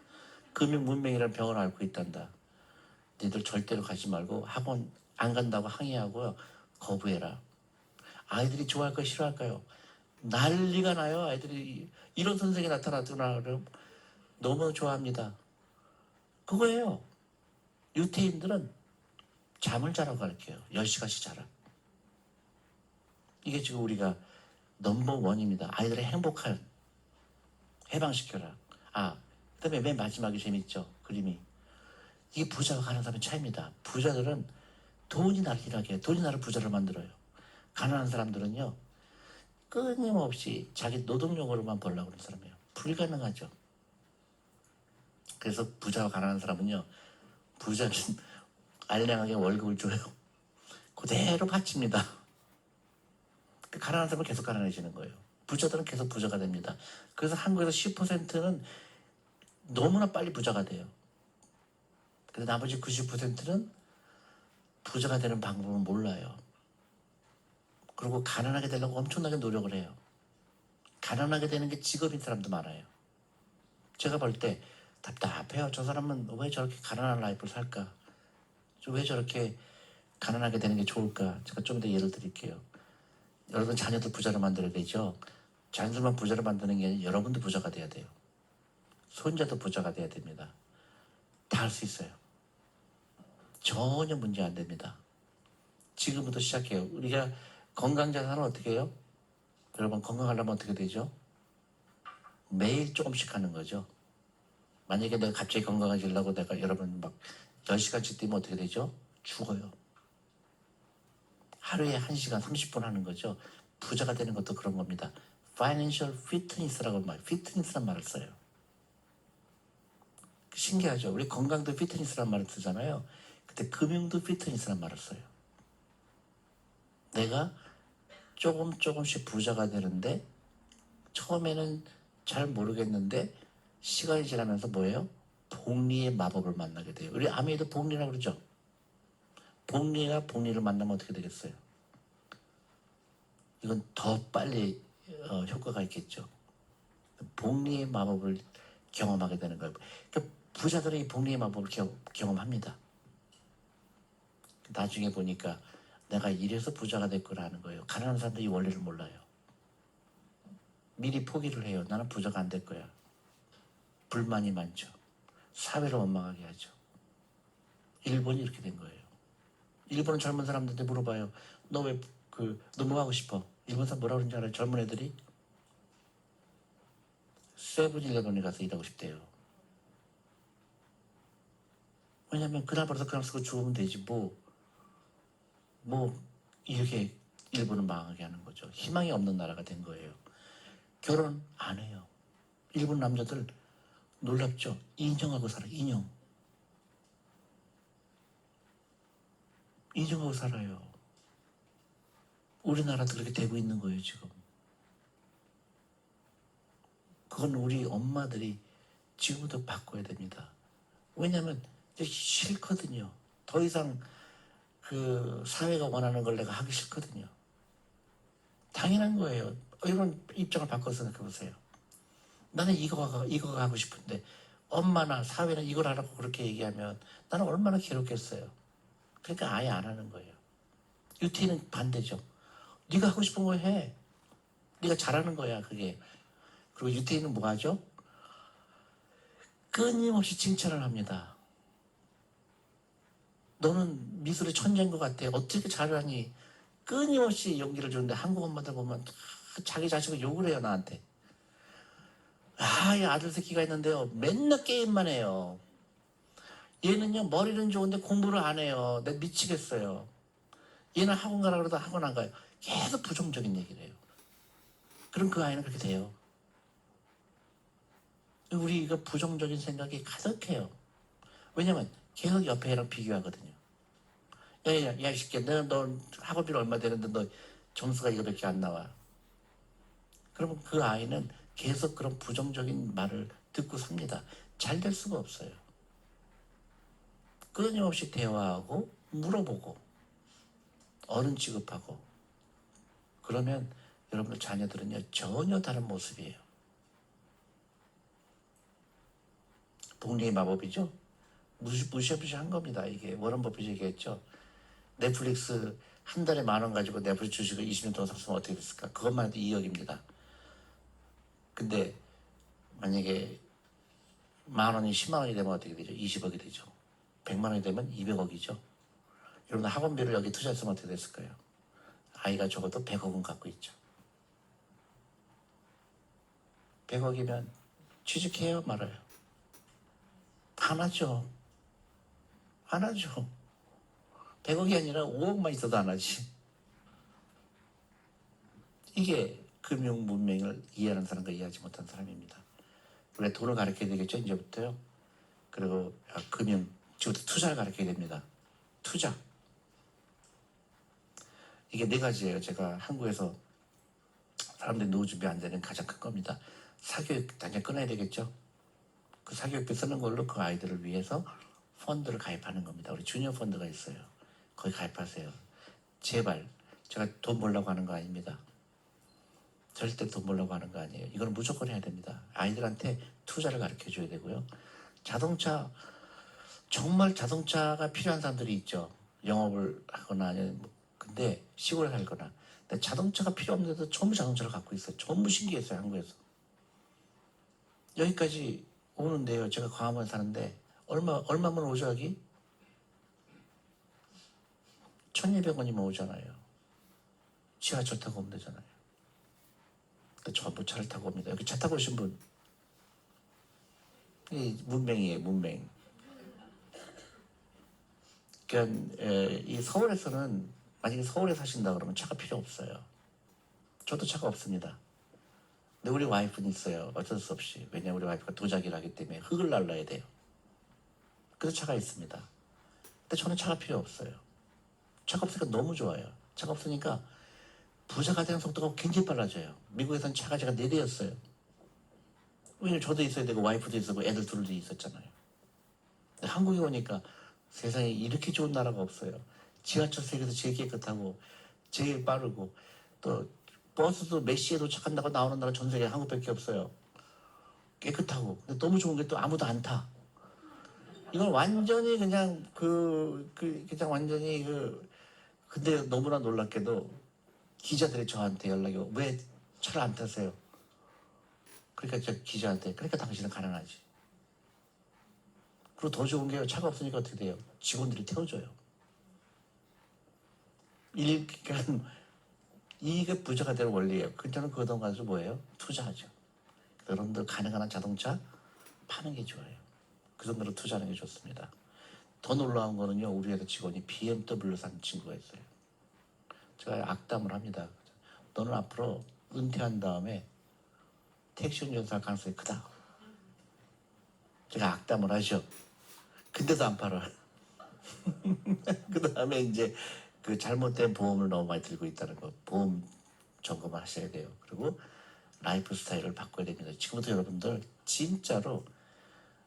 금융문맹이라는 병을 앓고 있단다. 니들 절대로 가지 말고 학원 안 간다고 항의하고요. 거부해라. 아이들이 좋아할까요? 싫어할까요? 난리가 나요. 아이들이 이런 선생이 나타나더라. 너무 좋아합니다. 그거예요. 유태인들은 잠을 자라고 가르쳐요. 10시간씩 자라. 이게 지금 우리가 넘버원입니다. 아이들의 행복한 해방시켜라. 그다음에 맨 마지막에 재밌죠. 그림이. 이게 부자가 가난한 사람의 차이입니다. 부자들은 돈이 나를 일하게 해요. 돈이 나를 부자를 만들어요. 가난한 사람들은요. 끊임없이 자기 노동력으로만 벌려고 하는 사람이에요. 불가능하죠. 그래서 부자와 가난한 사람은요. 부자는 알량하게 월급을 줘요. 그대로 바칩니다. 가난한 사람은 계속 가난해지는 거예요. 부자들은 계속 부자가 됩니다. 그래서 한국에서 10%는 너무나 빨리 부자가 돼요. 근데 나머지 90%는 부자가 되는 방법을 몰라요. 그리고 가난하게 되려고 엄청나게 노력을 해요. 가난하게 되는 게 직업인 사람도 많아요. 제가 볼 때 답답해요. 저 사람은 왜 저렇게 가난한 라이프를 살까? 왜 저렇게 가난하게 되는 게 좋을까? 제가 좀 더 예를 드릴게요. 여러분 자녀들 부자로 만들어야 되죠. 자녀들만 부자로 만드는 게 아니라 여러분도 부자가 돼야 돼요. 손자도 부자가 돼야 됩니다. 다 할 수 있어요. 전혀 문제 안 됩니다. 지금부터 시작해요. 우리가 건강자산은 어떻게 해요? 여러분 건강하려면 어떻게 되죠? 매일 조금씩 하는 거죠. 만약에 내가 갑자기 건강해지려고 내가 여러분 막 10시간씩 뛰면 어떻게 되죠? 죽어요. 하루에 1시간 30분 하는 거죠. 부자가 되는 것도 그런 겁니다. Financial Fitness라고 피트니스란 말을 써요. 신기하죠. 우리 건강도 피트니스란 말을 쓰잖아요. 근데 금융도 피트니스란 말을 써요. 내가 조금씩 부자가 되는데 처음에는 잘 모르겠는데 시간이 지나면서 뭐예요? 복리의 마법을 만나게 돼요. 우리 아미에도 복리라고 그러죠. 복리가 복리를 만나면 어떻게 되겠어요? 이건 더 빨리 효과가 있겠죠. 복리의 마법을 경험하게 되는 거예요. 그러니까 부자들은 이 복리의 마법을 경험합니다. 나중에 보니까 내가 이래서 부자가 됐구나 하는 거예요. 가난한 사람들이 이 원리를 몰라요. 미리 포기를 해요. 나는 부자가 안 될 거야. 불만이 많죠. 사회를 원망하게 하죠. 일본이 이렇게 된 거예요. 일본 젊은 사람들한테 물어봐요. 너 왜 너 뭐 하고 싶어? 일본 사람 뭐라 그러는지 알아요? 젊은 애들이 세븐일레븐에 가서 일하고 싶대요. 왜냐면 그날 벌써 그날 쓰고 죽으면 되지 뭐 이렇게 일본을 망하게 하는 거죠. 희망이 없는 나라가 된 거예요. 결혼 안 해요. 일본 남자들 놀랍죠? 인형하고 살아요. 인형하고 살아요. 우리나라도 그렇게 되고 있는 거예요 지금. 그건 우리 엄마들이 지금부터 바꿔야 됩니다. 왜냐하면 이제 싫거든요. 더 이상 그 사회가 원하는 걸 내가 하기 싫거든요. 당연한 거예요. 이런 입장을 바꿔서 생각해보세요. 나는 이거가 하고 싶은데 엄마나 사회는 이걸 하라고 그렇게 얘기하면 나는 얼마나 괴롭겠어요. 그러니까 아예 안 하는 거예요. 유태인은 반대죠. 네가 하고 싶은 거 해. 네가 잘하는 거야 그게. 그리고 유태인은 뭐 하죠? 끊임없이 칭찬을 합니다. 너는 미술의 천재인 것 같아. 어떻게 잘하니? 끊임없이 용기를 주는데 한국 엄마들 보면 자기 자식을 욕을 해요 나한테. 이 아들 새끼가 있는데요. 맨날 게임만 해요. 얘는요 머리는 좋은데 공부를 안 해요. 내가 미치겠어요. 얘는 학원 가라 그러다 학원 안 가요. 계속 부정적인 얘기를 해요. 그럼 그 아이는 그렇게 돼요. 우리가 부정적인 생각이 가득해요. 왜냐면 계속 옆에 애랑 비교하거든요. 야, 이 새끼야, 너 학원비는 얼마 되는데 너 점수가 이거밖에 안 나와. 그러면 그 아이는 계속 그런 부정적인 말을 듣고 삽니다. 잘 될 수가 없어요. 끊임없이 대화하고 물어보고 어른 취급하고 그러면 여러분들 자녀들은요 전혀 다른 모습이에요. 복리의 마법이죠. 무시무시한 겁니다. 이게 워런 버핏이 얘기했죠. 넷플릭스 한 달에 10,000원 가지고 넷플릭스 주식을 20년 동안 샀으면 어떻게 됐을까? 그것만 해도 2억입니다. 근데 만약에 10,000원이 10만 원이 되면 어떻게 되죠? 20억이 되죠. 100만 원이 되면 200억이죠. 여러분 학원비를 여기 투자했으면 어떻게 됐을까요? 아이가 적어도 100억은 갖고 있죠. 100억이면 취직해요 말아요? 안 하죠. 안 하죠. 100억이 아니라 5억만 있어도 안 하지. 이게 금융 문맹을 이해하는 사람과 이해하지 못한 사람입니다. 우리가 돈을 가르쳐야 되겠죠, 이제부터요. 그리고 금융, 지금부터 투자를 가르쳐야 됩니다. 투자. 이게 네 가지예요. 제가 한국에서 사람들이 노후 준비 안 되는 가장 큰 겁니다. 사교육 당장 끊어야 되겠죠. 그 사교육비 쓰는 걸로 그 아이들을 위해서 펀드를 가입하는 겁니다. 우리 주니어 펀드가 있어요. 거기 가입하세요. 제발. 제가 돈 벌려고 하는 거 아닙니다. 절대 돈 벌려고 하는 거 아니에요. 이거는 무조건 해야 됩니다. 아이들한테 투자를 가르쳐줘야 되고요. 자동차, 정말 자동차가 필요한 사람들이 있죠. 영업을 하거나 아니면 근데 시골에 살거나. 근데 자동차가 필요 없는데도 전부 자동차를 갖고 있어요. 전부 신기했어요, 한국에서. 여기까지 오는데요. 제가 광화문에 사는데 얼마면 오죠, 여기? 1,200원이면 오잖아요. 지하철 타고 오면 되잖아요. 근데 전부 차를 타고 옵니다. 여기 차 타고 오신 분. 이 문맹이에요, 문맹. 그러니까 이 서울에서는 만약에 서울에 사신다 그러면 차가 필요 없어요. 저도 차가 없습니다. 근데 우리 와이프는 있어요. 어쩔 수 없이. 왜냐면 우리 와이프가 도자기를 하기 때문에 흙을 날라야 돼요. 그래서 차가 있습니다. 근데 저는 차가 필요 없어요. 차가 없으니까 너무 좋아요. 차가 없으니까 부자가 되는 속도가 굉장히 빨라져요. 미국에서는 차가 제가 4대였어요. 왜냐면 저도 있어야 되고 와이프도 있었고 애들 둘도 있었잖아요. 근데 한국에 오니까 세상에 이렇게 좋은 나라가 없어요. 지하철 세계에서 제일 깨끗하고 제일 빠르고 또 버스도 몇 시에 도착한다고 나오는 나라 전 세계 한국밖에 없어요. 깨끗하고. 근데 너무 좋은 게 또 아무도 안 타. 이건 완전히 그냥 그냥 완전히 근데 너무나 놀랍게도 기자들이 저한테 연락이 오고 왜 차를 안 타세요? 그러니까 저 기자한테 그러니까 당신은 가난하지. 그리고 더 좋은 게요. 차가 없으니까 어떻게 돼요? 직원들이 태워줘요. 그러니까 이게 부자가 될 원리예요. 저는 그 돈 가지고 뭐예요? 투자하죠. 여러분들 가능한 한 자동차 파는 게 좋아요. 그 정도로 투자하는 게 좋습니다. 더 놀라운 거는요. 우리 회사 직원이 BMW 산 친구가 있어요. 제가 악담을 합니다. 너는 앞으로 은퇴한 다음에 택시 운전사 할 가능성이 크다. 제가 악담을 하죠. 근데도 안 팔아요. 그 다음에 이제 그 잘못된 보험을 너무 많이 들고 있다는 거. 보험 점검을 하셔야 돼요. 그리고 라이프 스타일을 바꿔야 됩니다. 지금부터 여러분들 진짜로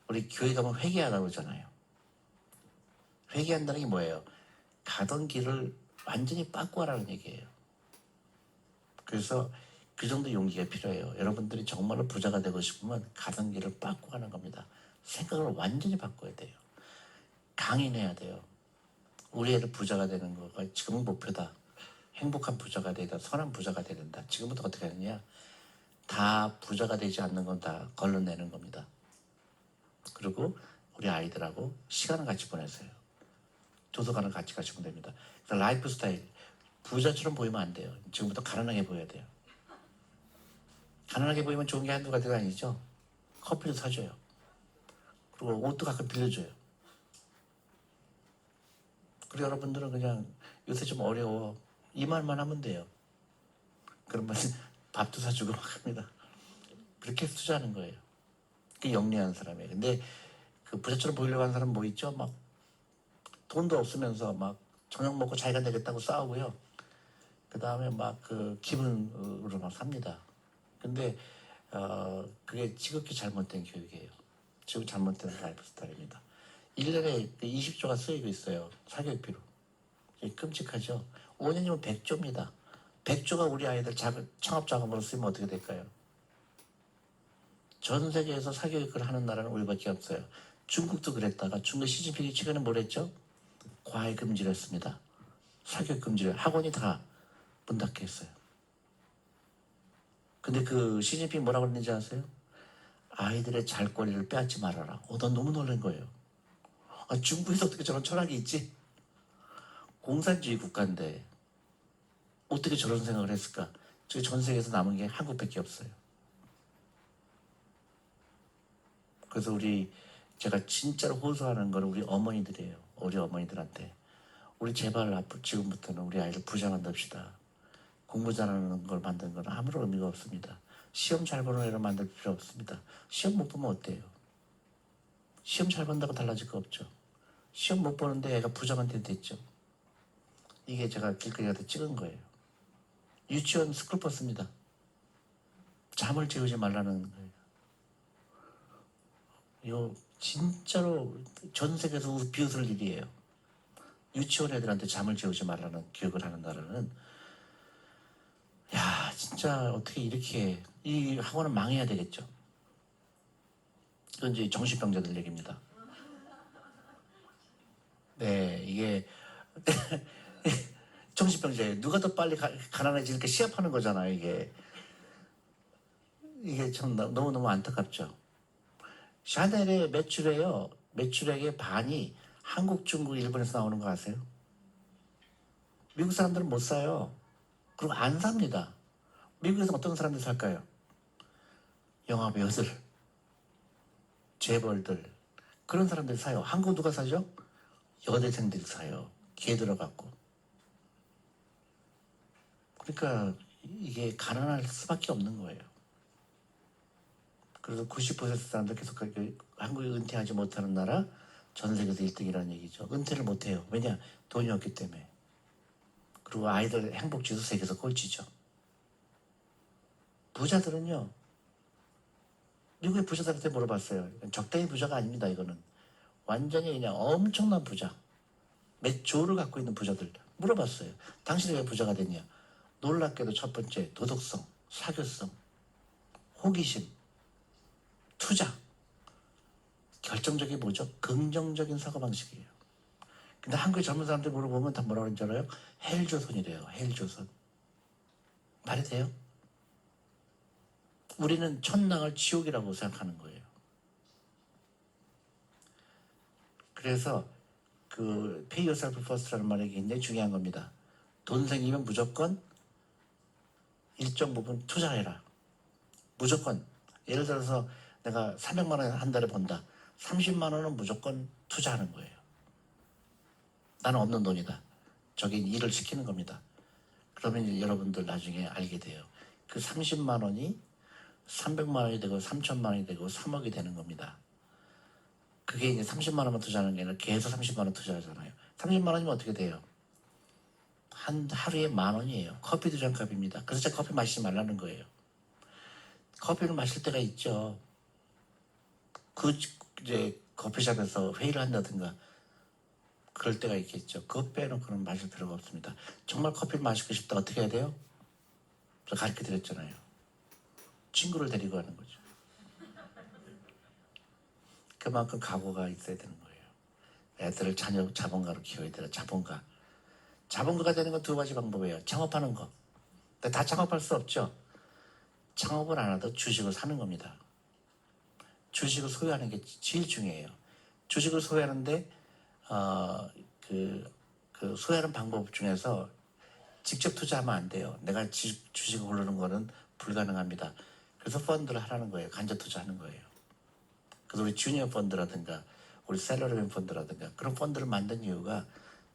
우리 교회 가면 회개하라고 그러잖아요. 회개한다는 게 뭐예요? 가던 길을 완전히 바꾸라는 얘기예요. 그래서 그 정도 용기가 필요해요. 여러분들이 정말로 부자가 되고 싶으면 가던 길을 바꾸는 겁니다. 생각을 완전히 바꿔야 돼요. 강인해야 돼요. 우리 애들 부자가 되는 거가 지금은 목표다. 행복한 부자가 되다. 선한 부자가 되야 된다. 지금부터 어떻게 하느냐? 다 부자가 되지 않는 건 다 걸러내는 겁니다. 그리고 우리 아이들하고 시간을 같이 보내세요. 도서관을 같이 가시면 됩니다. 그러니까 라이프 스타일 부자처럼 보이면 안 돼요. 지금부터 가난하게 보여야 돼요. 가난하게 보이면 좋은 게 한두 가지가 아니죠. 커피도 사줘요. 그리고 옷도 가끔 빌려줘요. 그리고 여러분들은 그냥 요새 좀 어려워. 이 말만 하면 돼요. 그러면 밥도 사주고 막 합니다. 그렇게 해서 투자하는 거예요. 그게 영리한 사람이에요. 근데 그 부자처럼 보이려고 하는 사람 뭐 있죠? 막 돈도 없으면서 막 저녁 먹고 자기가 내겠다고 싸우고요. 그 다음에 막 그 기분으로 막 삽니다. 근데 그게 지극히 잘못된 교육이에요. 지금 잘못된 라이프 스타일입니다. 1년에 20조가 쓰이고 있어요. 사교육비로. 끔찍하죠. 5년이면 100조입니다. 100조가 우리 아이들 창업자금으로 쓰면 어떻게 될까요? 전 세계에서 사교육을 하는 나라는 우리밖에 없어요. 중국도 그랬다가 중국 시진핑이 최근에 뭘 했죠? 과외 금지를 했습니다. 사교육 금지를. 학원이 다 문 닫게 했어요. 근데 그 시진핑 뭐라고 그랬는지 아세요? 아이들의 잘 권리를 빼앗지 말아라. 난 너무 놀란 거예요. 중국에서 어떻게 저런 철학이 있지? 공산주의 국가인데 어떻게 저런 생각을 했을까? 지금 전 세계에서 남은 게 한국밖에 없어요. 그래서 제가 진짜로 호소하는 건 우리 어머니들이에요. 우리 어머니들한테 우리 제발 앞으로 지금부터는 우리 아이를 부자 만듭시다. 공부 잘하는 걸 만드는 건 아무런 의미가 없습니다. 시험 잘 보는 애를 만들 필요 없습니다. 시험 못 보면 어때요? 시험 잘 본다고 달라질 거 없죠. 시험 못 보는데 애가 부자만 됐죠. 이게 제가 길거리 가서 찍은 거예요. 유치원 스쿨버스입니다. 잠을 재우지 말라는 거예요. 이거 진짜로 전 세계에서 비웃을 일이에요. 유치원 애들한테 잠을 재우지 말라는 교육을 하는 나라는, 야 진짜 어떻게 이렇게, 이 학원은 망해야 되겠죠. 이건 이제 정신병자들 얘기입니다. 네, 이게 정신병자예요. 누가 더 빨리 가난해지니까 시합하는 거잖아요. 이게 참 너무너무 안타깝죠. 샤넬의 매출액의 반이 한국, 중국, 일본에서 나오는 거 아세요? 미국 사람들은 못 사요. 그리고 안 삽니다. 미국에서 어떤 사람들 살까요? 영화배우들, 재벌들, 그런 사람들이 사요. 한국 누가 사죠? 여대생들이 사요. 기회 들어갖고. 그러니까 이게 가난할 수밖에 없는 거예요. 그래서 90% 사람들 계속 한국에 은퇴하지 못하는 나라 전 세계에서 1등이라는 얘기죠. 은퇴를 못해요. 왜냐? 돈이 없기 때문에. 그리고 아이들 행복지수 세계에서 꼴찌죠. 부자들은요, 미국의 부자들한테 물어봤어요. 적당히 부자가 아닙니다. 이거는 완전히 그냥 엄청난 부자, 몇 조를 갖고 있는 부자들 물어봤어요. 당신이 왜 부자가 됐냐? 놀랍게도 첫 번째, 도덕성, 사교성, 호기심, 투자. 결정적인 뭐죠? 긍정적인 사고방식이에요. 근데 한국의 젊은 사람들 물어보면 다 뭐라고 하는지 알아요? 헬조선이래요. 헬조선. 말이 돼요? 우리는 천당을 지옥이라고 생각하는 거예요. 그래서 그 pay yourself first라는 말이 굉장히 중요한 겁니다. 돈 생기면 무조건 일정 부분 투자해라. 무조건. 예를 들어서 내가 300만 원 한 달에 번다. 30만 원은 무조건 투자하는 거예요. 나는 없는 돈이다. 저기 일을 시키는 겁니다. 그러면 이제 여러분들 나중에 알게 돼요. 그 30만 원이 300만 원이 되고 3천만 원이 되고 3억이 되는 겁니다. 그게 이제 30만 원만 투자하는 게 아니라 계속 30만 원 투자하잖아요. 30만 원이면 어떻게 돼요? 한 하루에 10,000원이에요. 커피 2잔 값입니다. 그래서 제가 커피 마시지 말라는 거예요. 커피를 마실 때가 있죠. 이제 커피숍에서 회의를 한다든가 그럴 때가 있겠죠. 그거 빼놓고는 마실 필요가 없습니다. 정말 커피를 마시고 싶다 어떻게 해야 돼요? 저 가르쳐 드렸잖아요. 친구를 데리고 가는 거죠. 그만큼 각오가 있어야 되는 거예요. 애들을 자본가로 키워야 돼요. 자본가가 되는 건 2가지 방법이에요. 창업하는 거. 근데 다 창업할 수 없죠. 창업을 안 하도 주식을 사는 겁니다. 주식을 소유하는 게 제일 중요해요. 주식을 소유하는데 그 소유하는 방법 중에서 직접 투자하면 안 돼요. 내가 주식을 고르는 거는 불가능합니다. 그래서 펀드를 하라는 거예요. 간접 투자하는 거예요. 그래서 우리 주니어 펀드라든가 우리 셀러리맨 펀드라든가 그런 펀드를 만든 이유가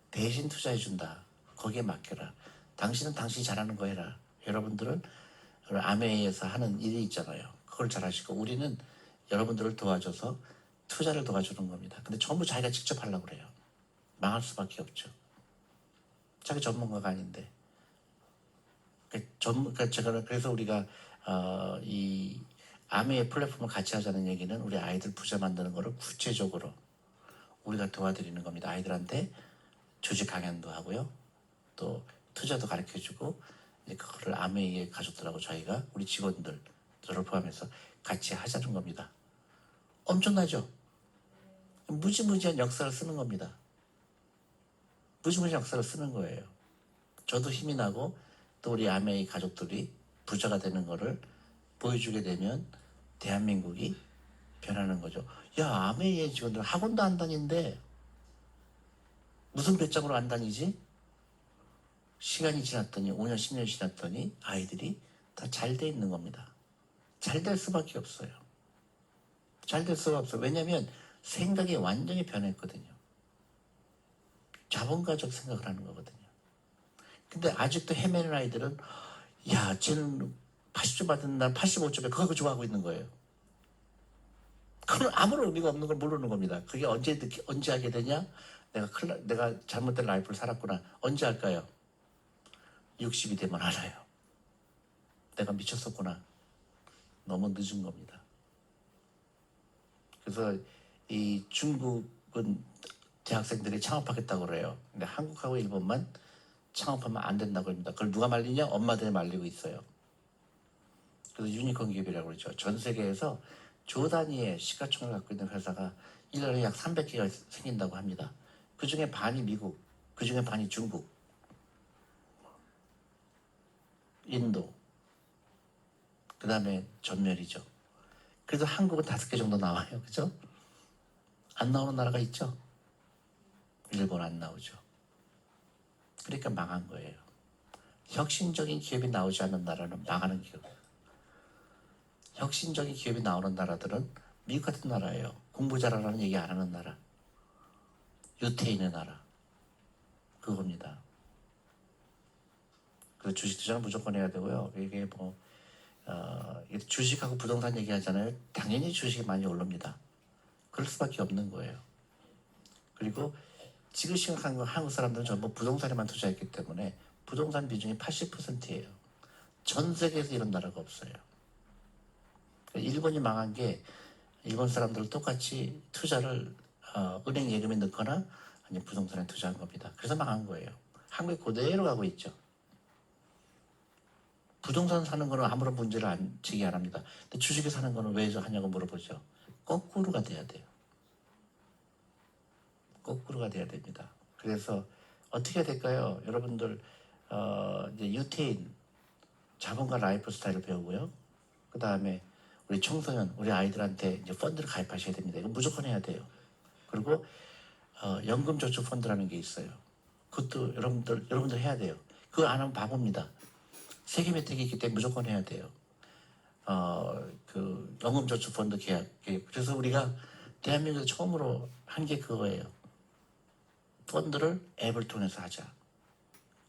대신 투자해준다. 거기에 맡겨라. 당신은 당신이 잘하는 거 해라. 여러분들은 아메이에서 하는 일이 있잖아요. 그걸 잘하시고 우리는 여러분들을 도와줘서 투자를 도와주는 겁니다. 근데 전부 자기가 직접 하려고 그래요. 망할 수밖에 없죠. 자기 전문가가 아닌데. 그래서 우리가 이 아메이 플랫폼을 같이 하자는 얘기는 우리 아이들 부자 만드는 거를 구체적으로 우리가 도와드리는 겁니다. 아이들한테 주식 강연도 하고요. 또 투자도 가르쳐주고 그거를 아메이의 가족들하고 저희가 우리 직원들 저를 포함해서 같이 하자는 겁니다. 엄청나죠? 무지무지한 역사를 쓰는 겁니다. 무지무지한 역사를 쓰는 거예요. 저도 힘이 나고 또 우리 아메이 가족들이 부자가 되는 거를 보여주게 되면 대한민국이 변하는 거죠. 야, 아메이의 직원들 학원도 안 다닌데 무슨 배짱으로 안 다니지? 시간이 지났더니 5년 10년 지났더니 아이들이 다 잘 돼 있는 겁니다. 잘 될 수밖에 없어요. 잘 될 수가 없어요. 왜냐하면 생각이 완전히 변했거든요. 자본가적 생각을 하는 거거든요. 근데 아직도 헤매는 아이들은 야 쟤는 80점 받은 난 85점에 그거 갖고 좋아하고 있는 거예요. 그건 아무런 의미가 없는 걸 모르는 겁니다. 그게 언제 하게 되냐? 내가 잘못된 라이프를 살았구나. 언제 할까요? 60이 되면 알아요. 내가 미쳤었구나. 너무 늦은 겁니다. 그래서 이 중국은 대학생들이 창업하겠다고 그래요. 근데 한국하고 일본만 창업하면 안 된다고 합니다. 그걸 누가 말리냐? 엄마들이 말리고 있어요. 그래서 유니콘 기업이라고 그러죠. 전 세계에서 조 단위의 시가총을 갖고 있는 회사가 1년에 약 300개가 생긴다고 합니다. 그 중에 반이 미국, 그 중에 반이 중국, 인도, 그 다음에 전멸이죠. 그래서 한국은 5개 정도 나와요. 그죠? 안 나오는 나라가 있죠? 일본 안 나오죠. 그러니까 망한 거예요. 혁신적인 기업이 나오지 않는 나라는 망하는 기업. 혁신적인 기업이 나오는 나라들은 미국 같은 나라예요. 공부 잘하라는 얘기 안 하는 나라. 유태인의 나라. 그겁니다. 그래서 주식 투자는 무조건 해야 되고요. 이게 주식하고 부동산 얘기하잖아요. 당연히 주식이 많이 오릅니다. 그럴 수밖에 없는 거예요. 그리고 지금 심각한 건 한국 사람들은 전부 부동산에만 투자했기 때문에 부동산 비중이 80%예요. 전 세계에서 이런 나라가 없어요. 일본이 망한 게 일본 사람들 똑같이 투자를 은행 예금에 넣거나 아니면 부동산에 투자한 겁니다. 그래서 망한 거예요. 한국이 그대로 가고 있죠. 부동산 사는 거는 아무런 문제를 제기 안 합니다. 근데 주식에 사는 거는 왜 하냐고 물어보죠. 거꾸로가 돼야 돼요. 거꾸로가 돼야 됩니다. 그래서 어떻게 해야 될까요? 여러분들 이제 유태인 자본가 라이프 스타일을 배우고요. 그 다음에 우리 청소년, 우리 아이들한테 이제 펀드를 가입하셔야 됩니다. 이건 무조건 해야 돼요. 그리고 연금저축펀드라는 게 있어요. 그것도 여러분들 해야 돼요. 그거 안 하면 바보입니다. 세금 혜택이 있기 때문에 무조건 해야 돼요. 그 연금저축펀드 계약. 그래서 우리가 대한민국에서 처음으로 한 게 그거예요. 펀드를 앱을 통해서 하자.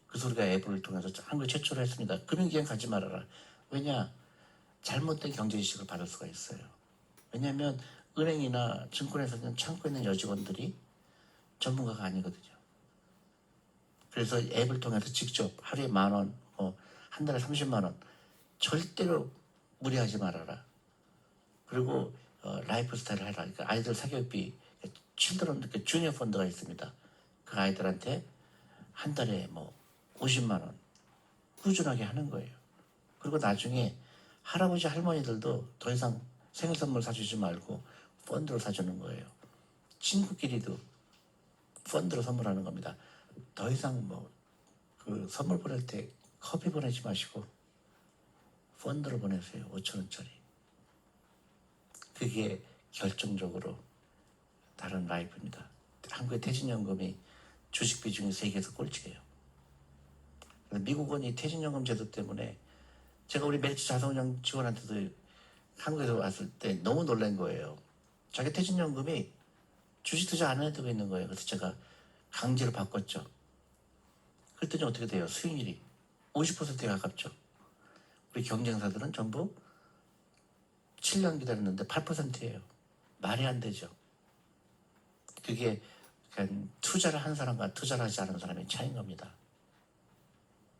그래서 우리가 앱을 통해서 한국에 최초로 했습니다. 금융기관 가지 말아라. 왜냐? 잘못된 경제지식을 받을 수가 있어요. 왜냐하면 은행이나 증권에서는 창구에 있는 여직원들이 전문가가 아니거든요. 그래서 앱을 통해서 직접 하루에 10,000원, 한 달에 30만 원 절대로 무리하지 말아라. 그리고 라이프 스타일을 해라. 그러니까 아이들 사교육비 칠드런 주니어 펀드가 있습니다. 그 아이들한테 한 달에 50만 원 꾸준하게 하는 거예요. 그리고 나중에 할아버지 할머니들도 더 이상 생일 선물 사주지 말고 펀드로 사주는 거예요. 친구끼리도 펀드로 선물하는 겁니다. 더 이상 그 선물 보낼 때 커피 보내지 마시고 펀드로 보내세요. 5,000원짜리. 그게 결정적으로 다른 라이프입니다. 한국의 퇴직연금이 주식 비중이 세계에서 꼴찌예요. 미국은 이 퇴직연금 제도 때문에 제가 우리 멜치 자산운용 직원한테도 한국에서 왔을 때 너무 놀란 거예요. 자기 퇴직연금이 주식 투자 안 해도 있는 거예요. 그래서 제가 강제로 바꿨죠. 그랬더니 어떻게 돼요? 수익률이 50%에 가깝죠. 우리 경쟁사들은 전부 7년 기다렸는데 8%예요. 말이 안 되죠. 그게 그냥 투자를 한 사람과 투자를 하지 않은 사람의 차이인 겁니다.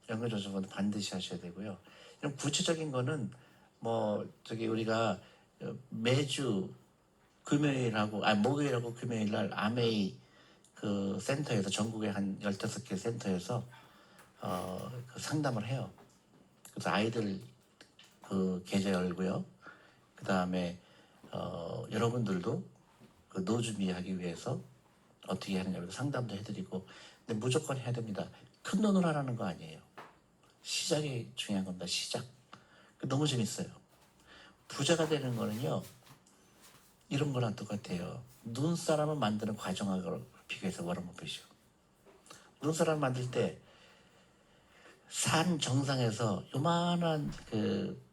연금저축은 반드시 하셔야 되고요. 이런 구체적인 거는 우리가 매주 목요일하고 금요일 날 아메이 그 센터에서 전국에 한 15개 센터에서 그 상담을 해요. 그래서 아이들 그 계좌 열고요. 그 다음에 여러분들도 그 노준비하기 위해서 어떻게 하느냐 상담도 해드리고, 근데 무조건 해야 됩니다. 큰 돈으로 하라는 거 아니에요. 시작이 중요한 겁니다. 시작. 너무 재밌어요. 부자가 되는 거는요, 이런 거랑 똑같아요. 눈사람을 만드는 과정하고 비교해서 워런 버핏이요. 눈사람 만들 때 산 정상에서 요만한 그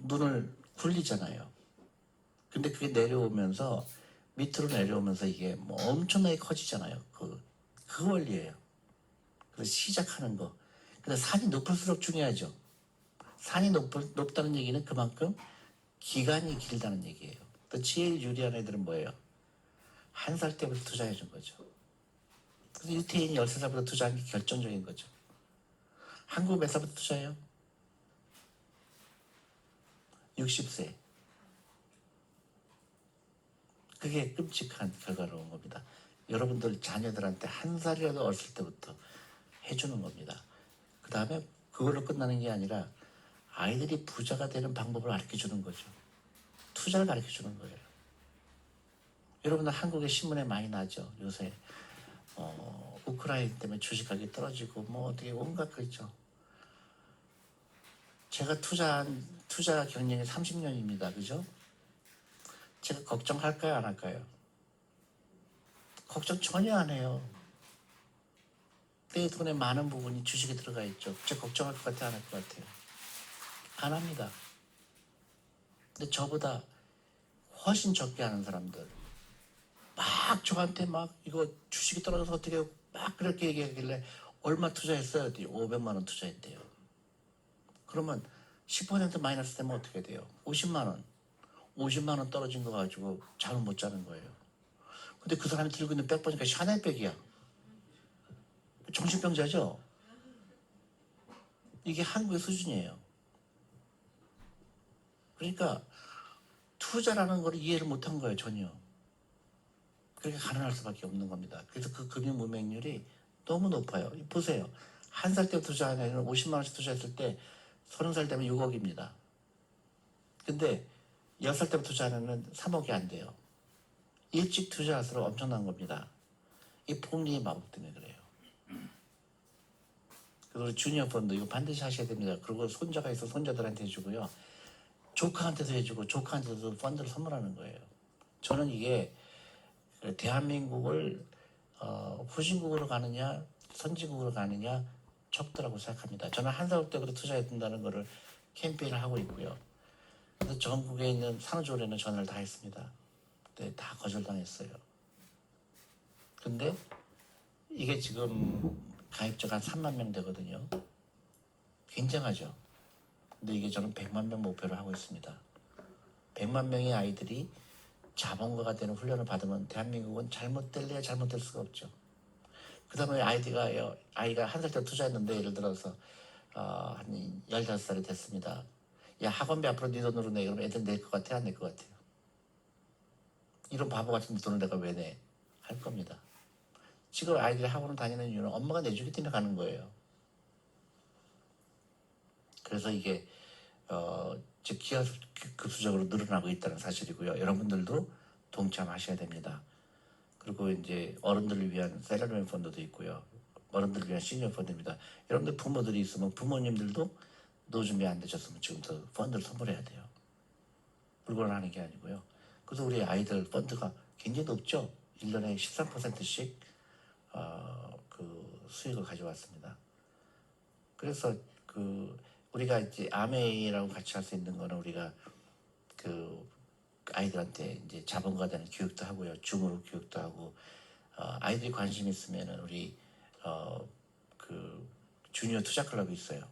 눈을 굴리잖아요. 근데 그게 내려오면서 밑으로 내려오면서 이게 뭐 엄청나게 커지잖아요. 그 원리예요. 그래서 시작하는 거. 근데 산이 높을수록 중요하죠. 산이 높다는 얘기는 그만큼 기간이 길다는 얘기예요. 또 제일 유리한 애들은 뭐예요? 1살 때부터 투자해 준 거죠. 그래서 유태인이 13살부터 투자한 게 결정적인 거죠. 한국 몇 살부터 투자해요? 60세. 그게 끔찍한 결과로 온 겁니다. 여러분들 자녀들한테 1살이라도 어렸을 때부터 해주는 겁니다. 그 다음에 그걸로 끝나는 게 아니라 아이들이 부자가 되는 방법을 가르쳐주는 거죠. 투자를 가르쳐주는 거예요. 여러분들 한국의 신문에 많이 나죠. 요새 우크라이나 때문에 주식가격이 떨어지고 뭐 어떻게 온갖 거 있죠. 제가 투자 경력이 30년입니다. 그죠? 제가 걱정할까요? 안 할까요? 걱정 전혀 안 해요. 내 돈의 많은 부분이 주식에 들어가 있죠. 제가 걱정할 것 같아요? 안 할 것 같아요? 안 합니다. 근데 저보다 훨씬 적게 하는 사람들 막 저한테 막 이거 주식이 떨어져서 어떻게 막 그렇게 얘기하길래 얼마 투자했어요? 500만 원 투자했대요. 그러면 10% 마이너스 되면 어떻게 돼요? 50만 원. 50만 원 떨어진 거 가지고 잠을 못 자는 거예요. 근데 그 사람이 들고 있는 백 보니까 샤넬백이야. 정신병자죠? 이게 한국의 수준이에요. 그러니까 투자라는 걸 이해를 못한 거예요, 전혀. 그렇게 가능할 수밖에 없는 겁니다. 그래서 그 금융 무명률이 너무 높아요. 보세요. 1살 때부터 투자하는 애는 50만 원씩 투자했을 때 30살 되면 6억입니다. 근데 10살 때부터 투자하는 애는 3억이 안 돼요. 일찍 투자할수록 엄청난 겁니다. 이 복리의 마법 때문에 그래요. 그리고 주니어 펀드 이거 반드시 하셔야 됩니다. 그리고 손자가 있어 손자들한테 해주고요. 조카한테도 해주고 조카한테도 펀드를 선물하는 거예요. 저는 이게 대한민국을 후진국으로 가느냐 선진국으로 가느냐 척도라고 생각합니다. 저는 1살 때부터 투자해야 된다는 거를 캠페인을 하고 있고요. 그래서 전국에 있는 산후조리원에 전화를 다 했습니다. 근데 다 거절당했어요. 근데 이게 지금 가입자가 한 3만 명 되거든요. 굉장하죠. 근데 이게 저는 100만 명 목표로 하고 있습니다. 100만 명의 아이들이 자본가가 되는 훈련을 받으면 대한민국은 잘못될래야 잘못될 수가 없죠. 그 다음에 아이가 1살 때 투자했는데 예를 들어서 한 15살이 됐습니다. 야, 학원비 앞으로 네 돈으로 내. 그러면 애들 낼 것 같아? 안 낼 것 같아요? 이런 바보 같은 돈을 내가 왜 내? 할 겁니다. 지금 아이들이 학원을 다니는 이유는 엄마가 내주기 때문에 가는 거예요. 그래서 이게 기하급수적으로 늘어나고 있다는 사실이고요. 여러분들도 동참하셔야 됩니다. 그리고 이제 어른들을 위한 셀러리맨 펀드도 있고요. 어른들을 위한 시니어 펀드입니다. 여러분들 부모들이 있으면 부모님들도 노 준비 안 되셨으면 지금부터 펀드를 선물해야 돼요. 물건을 하는 게 아니고요. 그래서 우리 아이들 펀드가 굉장히 높죠. 1년에 13%씩 그 수익을 가져왔습니다. 그래서 우리가 이제 아메이라고 같이 할 수 있는 거는 우리가 아이들한테 이제 자본가 되는 교육도 하고요. 줌으로 교육도 하고 아이들이 관심 있으면은 우리 주니어 투자 클럽이 있어요.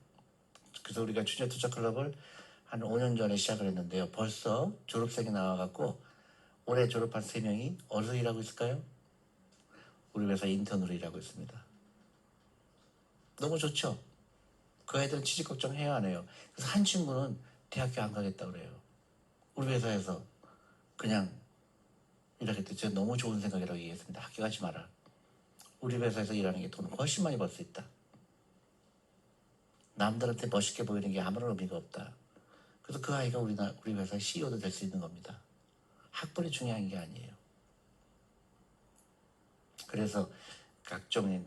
그래서 우리가 주니어 투자 클럽을 한 5년 전에 시작을 했는데요. 벌써 졸업생이 나와갖고 올해 졸업한 3명이 어디서 일하고 있을까요? 우리 회사 인턴으로 일하고 있습니다. 너무 좋죠? 그 애들은 취직 걱정해야 안 해요. 그래서 한 친구는 대학교 안 가겠다 그래요. 우리 회사에서 그냥 일하겠다. 제가 너무 좋은 생각이라고 얘기했습니다. 학교 가지 마라. 우리 회사에서 일하는 게 돈을 훨씬 많이 벌 수 있다. 남들한테 멋있게 보이는 게 아무런 의미가 없다. 그래서 그 아이가 우리 회사의 CEO도 될 수 있는 겁니다. 학벌이 중요한 게 아니에요. 그래서 각종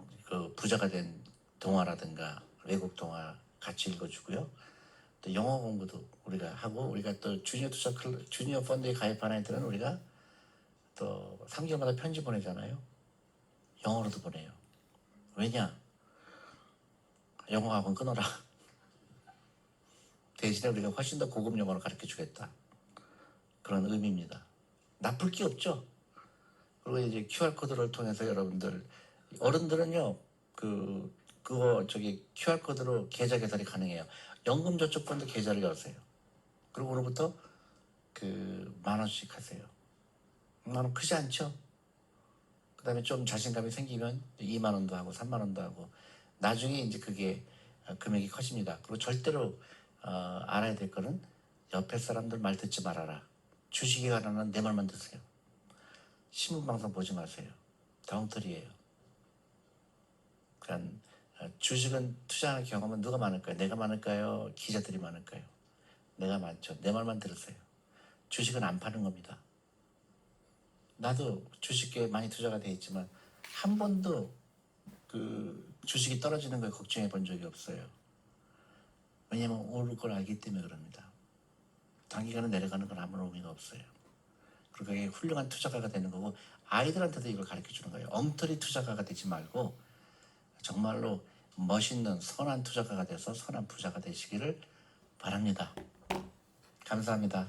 부자가 된 동화라든가 외국 동화 같이 읽어주고요. 또 영어 공부도 우리가 하고 우리가 또 주니어 펀드에 가입한 애들은 우리가 또 3개월마다 편지 보내잖아요. 영어로도 보내요. 왜냐? 영어학원 끊어라. 대신에 우리가 훨씬 더 고급 영어를 가르쳐 주겠다. 그런 의미입니다. 나쁠 게 없죠. 그리고 이제 QR코드를 통해서 여러분들, 어른들은요, 그거 QR코드로 계좌 개설이 가능해요. 연금저축펀드 계좌를 여세요. 그리고 오늘부터 10,000원씩 하세요. 10,000원 크지 않죠? 그 다음에 좀 자신감이 생기면 20,000원도 하고 30,000원도 하고 나중에 이제 그게 금액이 커집니다. 그리고 절대로 알아야 될 거는 옆에 사람들 말 듣지 말아라. 주식에 관한 내 말만 드세요. 신문방송 보지 마세요. 다 엉터리예요. 그러니까 주식은 투자하는 경험은 누가 많을까요? 내가 많을까요? 기자들이 많을까요? 내가 많죠. 내 말만 들으세요. 주식은 안 파는 겁니다. 나도 주식에 많이 투자가 돼 있지만 한 번도 주식이 떨어지는 걸 걱정해 본 적이 없어요. 왜냐면 오를 걸 알기 때문에 그럽니다. 단기간에 내려가는 건 아무런 의미가 없어요. 그러니까 이게 훌륭한 투자가가 되는 거고 아이들한테도 이걸 가르쳐 주는 거예요. 엉터리 투자가가 되지 말고 정말로 멋있는 선한 투자가가 돼서 선한 부자가 되시기를 바랍니다. 감사합니다.